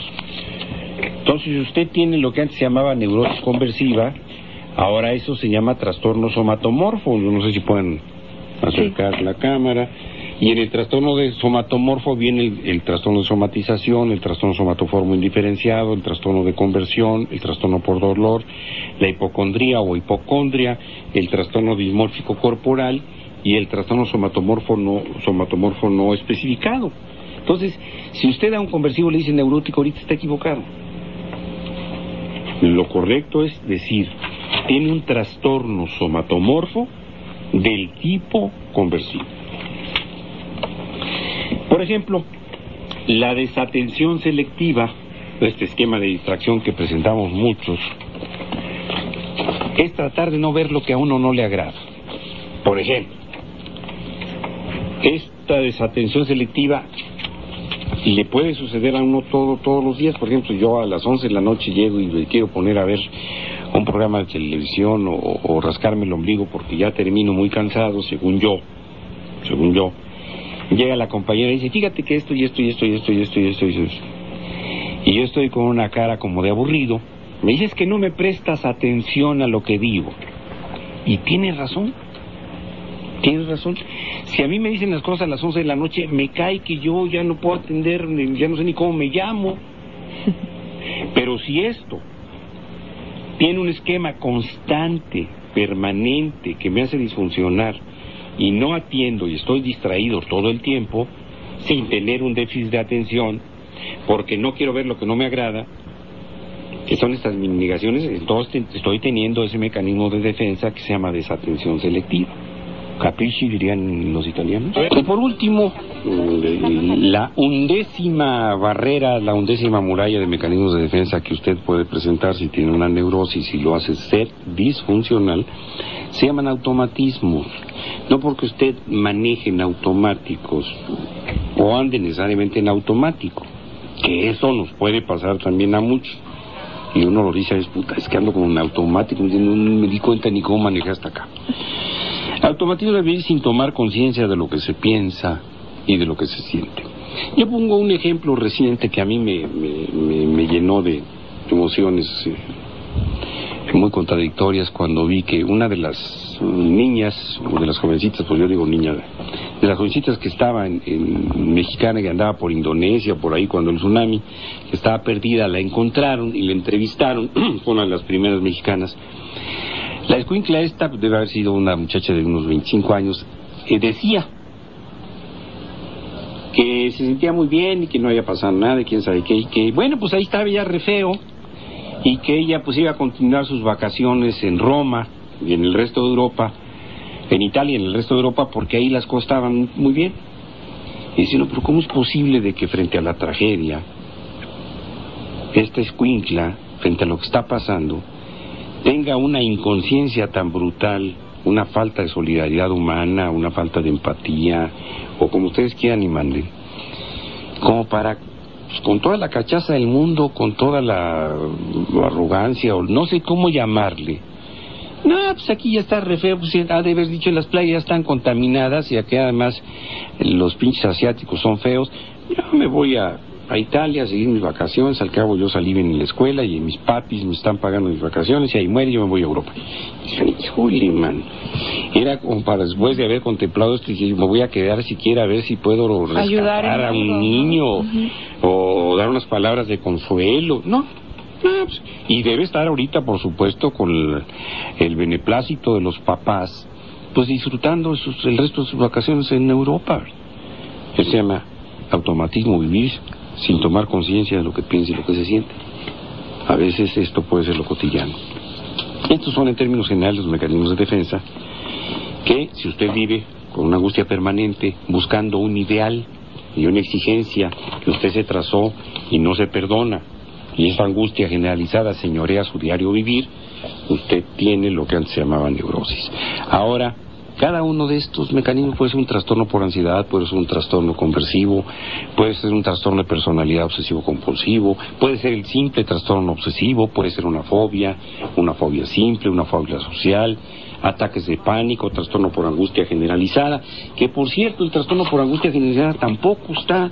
Entonces, si usted tiene lo que antes se llamaba neurosis conversiva, ahora eso se llama trastorno somatomorfo. No sé si pueden acercar la cámara. Y en el trastorno de somatomorfo viene el trastorno de somatización, el trastorno somatoformo indiferenciado, el trastorno de conversión, el trastorno por dolor, la hipocondría o hipocondria, el trastorno dismórfico corporal y el trastorno somatomorfo no especificado. Entonces, si usted a un conversivo le dice neurótico, ahorita está equivocado. Lo correcto es decir, tiene un trastorno somatomorfo del tipo conversivo. Por ejemplo, la desatención selectiva, este esquema de distracción que presentamos muchos, es tratar de no ver lo que a uno no le agrada. Por ejemplo, esta desatención selectiva le puede suceder a uno todos los días. Por ejemplo, yo a las 11 de la noche llego y me quiero poner a ver un programa de televisión o rascarme el ombligo porque ya termino muy cansado, según yo. Llega la compañera y dice, fíjate que esto y esto y esto y esto y esto y esto y esto. Y yo estoy con una cara como de aburrido. Me dices que no me prestas atención a lo que digo. Y tienes razón. Si a mí me dicen las cosas a las 11 de la noche, me cae que yo ya no puedo atender, ya no sé ni cómo me llamo. Pero si esto tiene un esquema constante, permanente, que me hace disfuncionar, y no atiendo y estoy distraído todo el tiempo, sin tener un déficit de atención, porque no quiero ver lo que no me agrada, que son estas negaciones, entonces estoy teniendo ese mecanismo de defensa que se llama desatención selectiva. Capricci, dirían los italianos. Y por último, la undécima barrera, la undécima muralla de mecanismos de defensa que usted puede presentar si tiene una neurosis y lo hace ser disfuncional, se llaman automatismos. No porque usted maneje en automáticos o ande necesariamente en automático, que eso nos puede pasar también a muchos. Y uno lo dice, es que ando con un automático, no me di cuenta ni cómo manejar hasta acá. Automatismo debe ir sin tomar conciencia de lo que se piensa y de lo que se siente. Yo pongo un ejemplo reciente que a mí me llenó de emociones muy contradictorias cuando vi que una de las niñas, o de las jovencitas, pues yo digo niña, de las jovencitas que estaba en mexicana, que andaba por Indonesia, por ahí cuando el tsunami, que estaba perdida, la encontraron y la entrevistaron, fue una de las primeras mexicanas. La escuincla esta, debe haber sido una muchacha de unos 25 años, decía que se sentía muy bien y que no había pasado nada y quién sabe qué, y que bueno, pues ahí estaba ya re feo, y que ella pues iba a continuar sus vacaciones en Roma y en el resto de Europa, en Italia y en el resto de Europa, porque ahí las cosas estaban muy bien. Y dice, no, pero ¿cómo es posible de que frente a la tragedia, esta escuincla, frente a lo que está pasando, tenga una inconsciencia tan brutal, una falta de solidaridad humana, una falta de empatía, o como ustedes quieran y manden, como para pues, con toda la cachaza del mundo, con toda la arrogancia, o no sé cómo llamarle. No, pues aquí ya está re feo, pues ha de haber dicho, las playas ya están contaminadas y aquí además los pinches asiáticos son feos. Yo me voy a Italia a seguir mis vacaciones, al cabo yo salí bien en la escuela y mis papis me están pagando mis vacaciones y ahí muere, yo me voy a Europa. Híjole, man, era como para después de haber contemplado esto, y me voy a quedar siquiera a ver si puedo rescatar a un niño, o dar unas palabras de consuelo. No, pues, y debe estar ahorita, por supuesto, con el beneplácito de los papás, pues disfrutando el resto de sus vacaciones en Europa. Eso se llama automatismo, vivir sin tomar conciencia de lo que piensa y lo que se siente. A veces esto puede ser lo cotidiano. Estos son en términos generales los mecanismos de defensa que, si usted vive con una angustia permanente, buscando un ideal y una exigencia que usted se trazó y no se perdona, y esa angustia generalizada señorea su diario vivir, usted tiene lo que antes se llamaba neurosis. Ahora, cada uno de estos mecanismos puede ser un trastorno por ansiedad, puede ser un trastorno conversivo, puede ser un trastorno de personalidad obsesivo-compulsivo, puede ser el simple trastorno obsesivo, puede ser una fobia simple, una fobia social, ataques de pánico, trastorno por angustia generalizada, que por cierto el trastorno por angustia generalizada tampoco está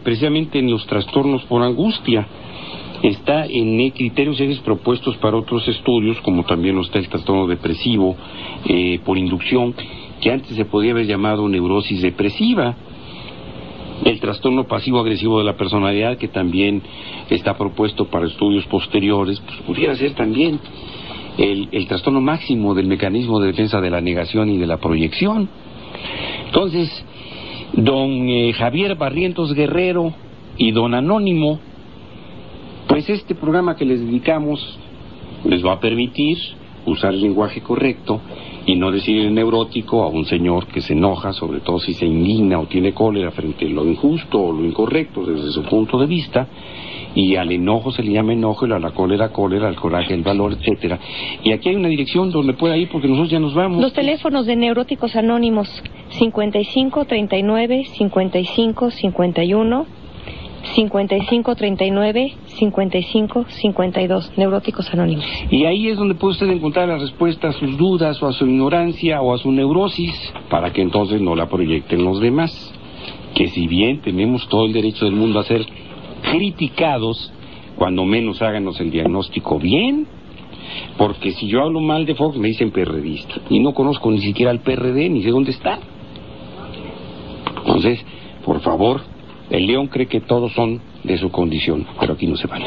precisamente en los trastornos por angustia. Está en criterios serios propuestos para otros estudios, como también está el trastorno depresivo por inducción, que antes se podía haber llamado neurosis depresiva. El trastorno pasivo-agresivo de la personalidad, que también está propuesto para estudios posteriores, pues pudiera ser también el trastorno máximo del mecanismo de defensa de la negación y de la proyección. Entonces, don Javier Barrientos Guerrero y don Anónimo, pues este programa que les dedicamos les va a permitir usar el lenguaje correcto y no decir neurótico a un señor que se enoja, sobre todo si se indigna o tiene cólera frente a lo injusto o lo incorrecto desde su punto de vista, y al enojo se le llama enojo, y a la cólera, al coraje, el valor, etcétera. Y aquí hay una dirección donde pueda ir, porque nosotros ya nos vamos. Los teléfonos de Neuróticos Anónimos: 55 39 55 51, 55 39 55 52, Neuróticos Anónimos. Y ahí es donde puede usted encontrar la respuesta a sus dudas, o a su ignorancia, o a su neurosis, para que entonces no la proyecten los demás. Que si bien tenemos todo el derecho del mundo a ser criticados, cuando menos háganos el diagnóstico bien, porque si yo hablo mal de Fox me dicen perredista, y no conozco ni siquiera al PRD, ni sé dónde está. Entonces, por favor, el león cree que todos son de su condición, pero aquí no se vale.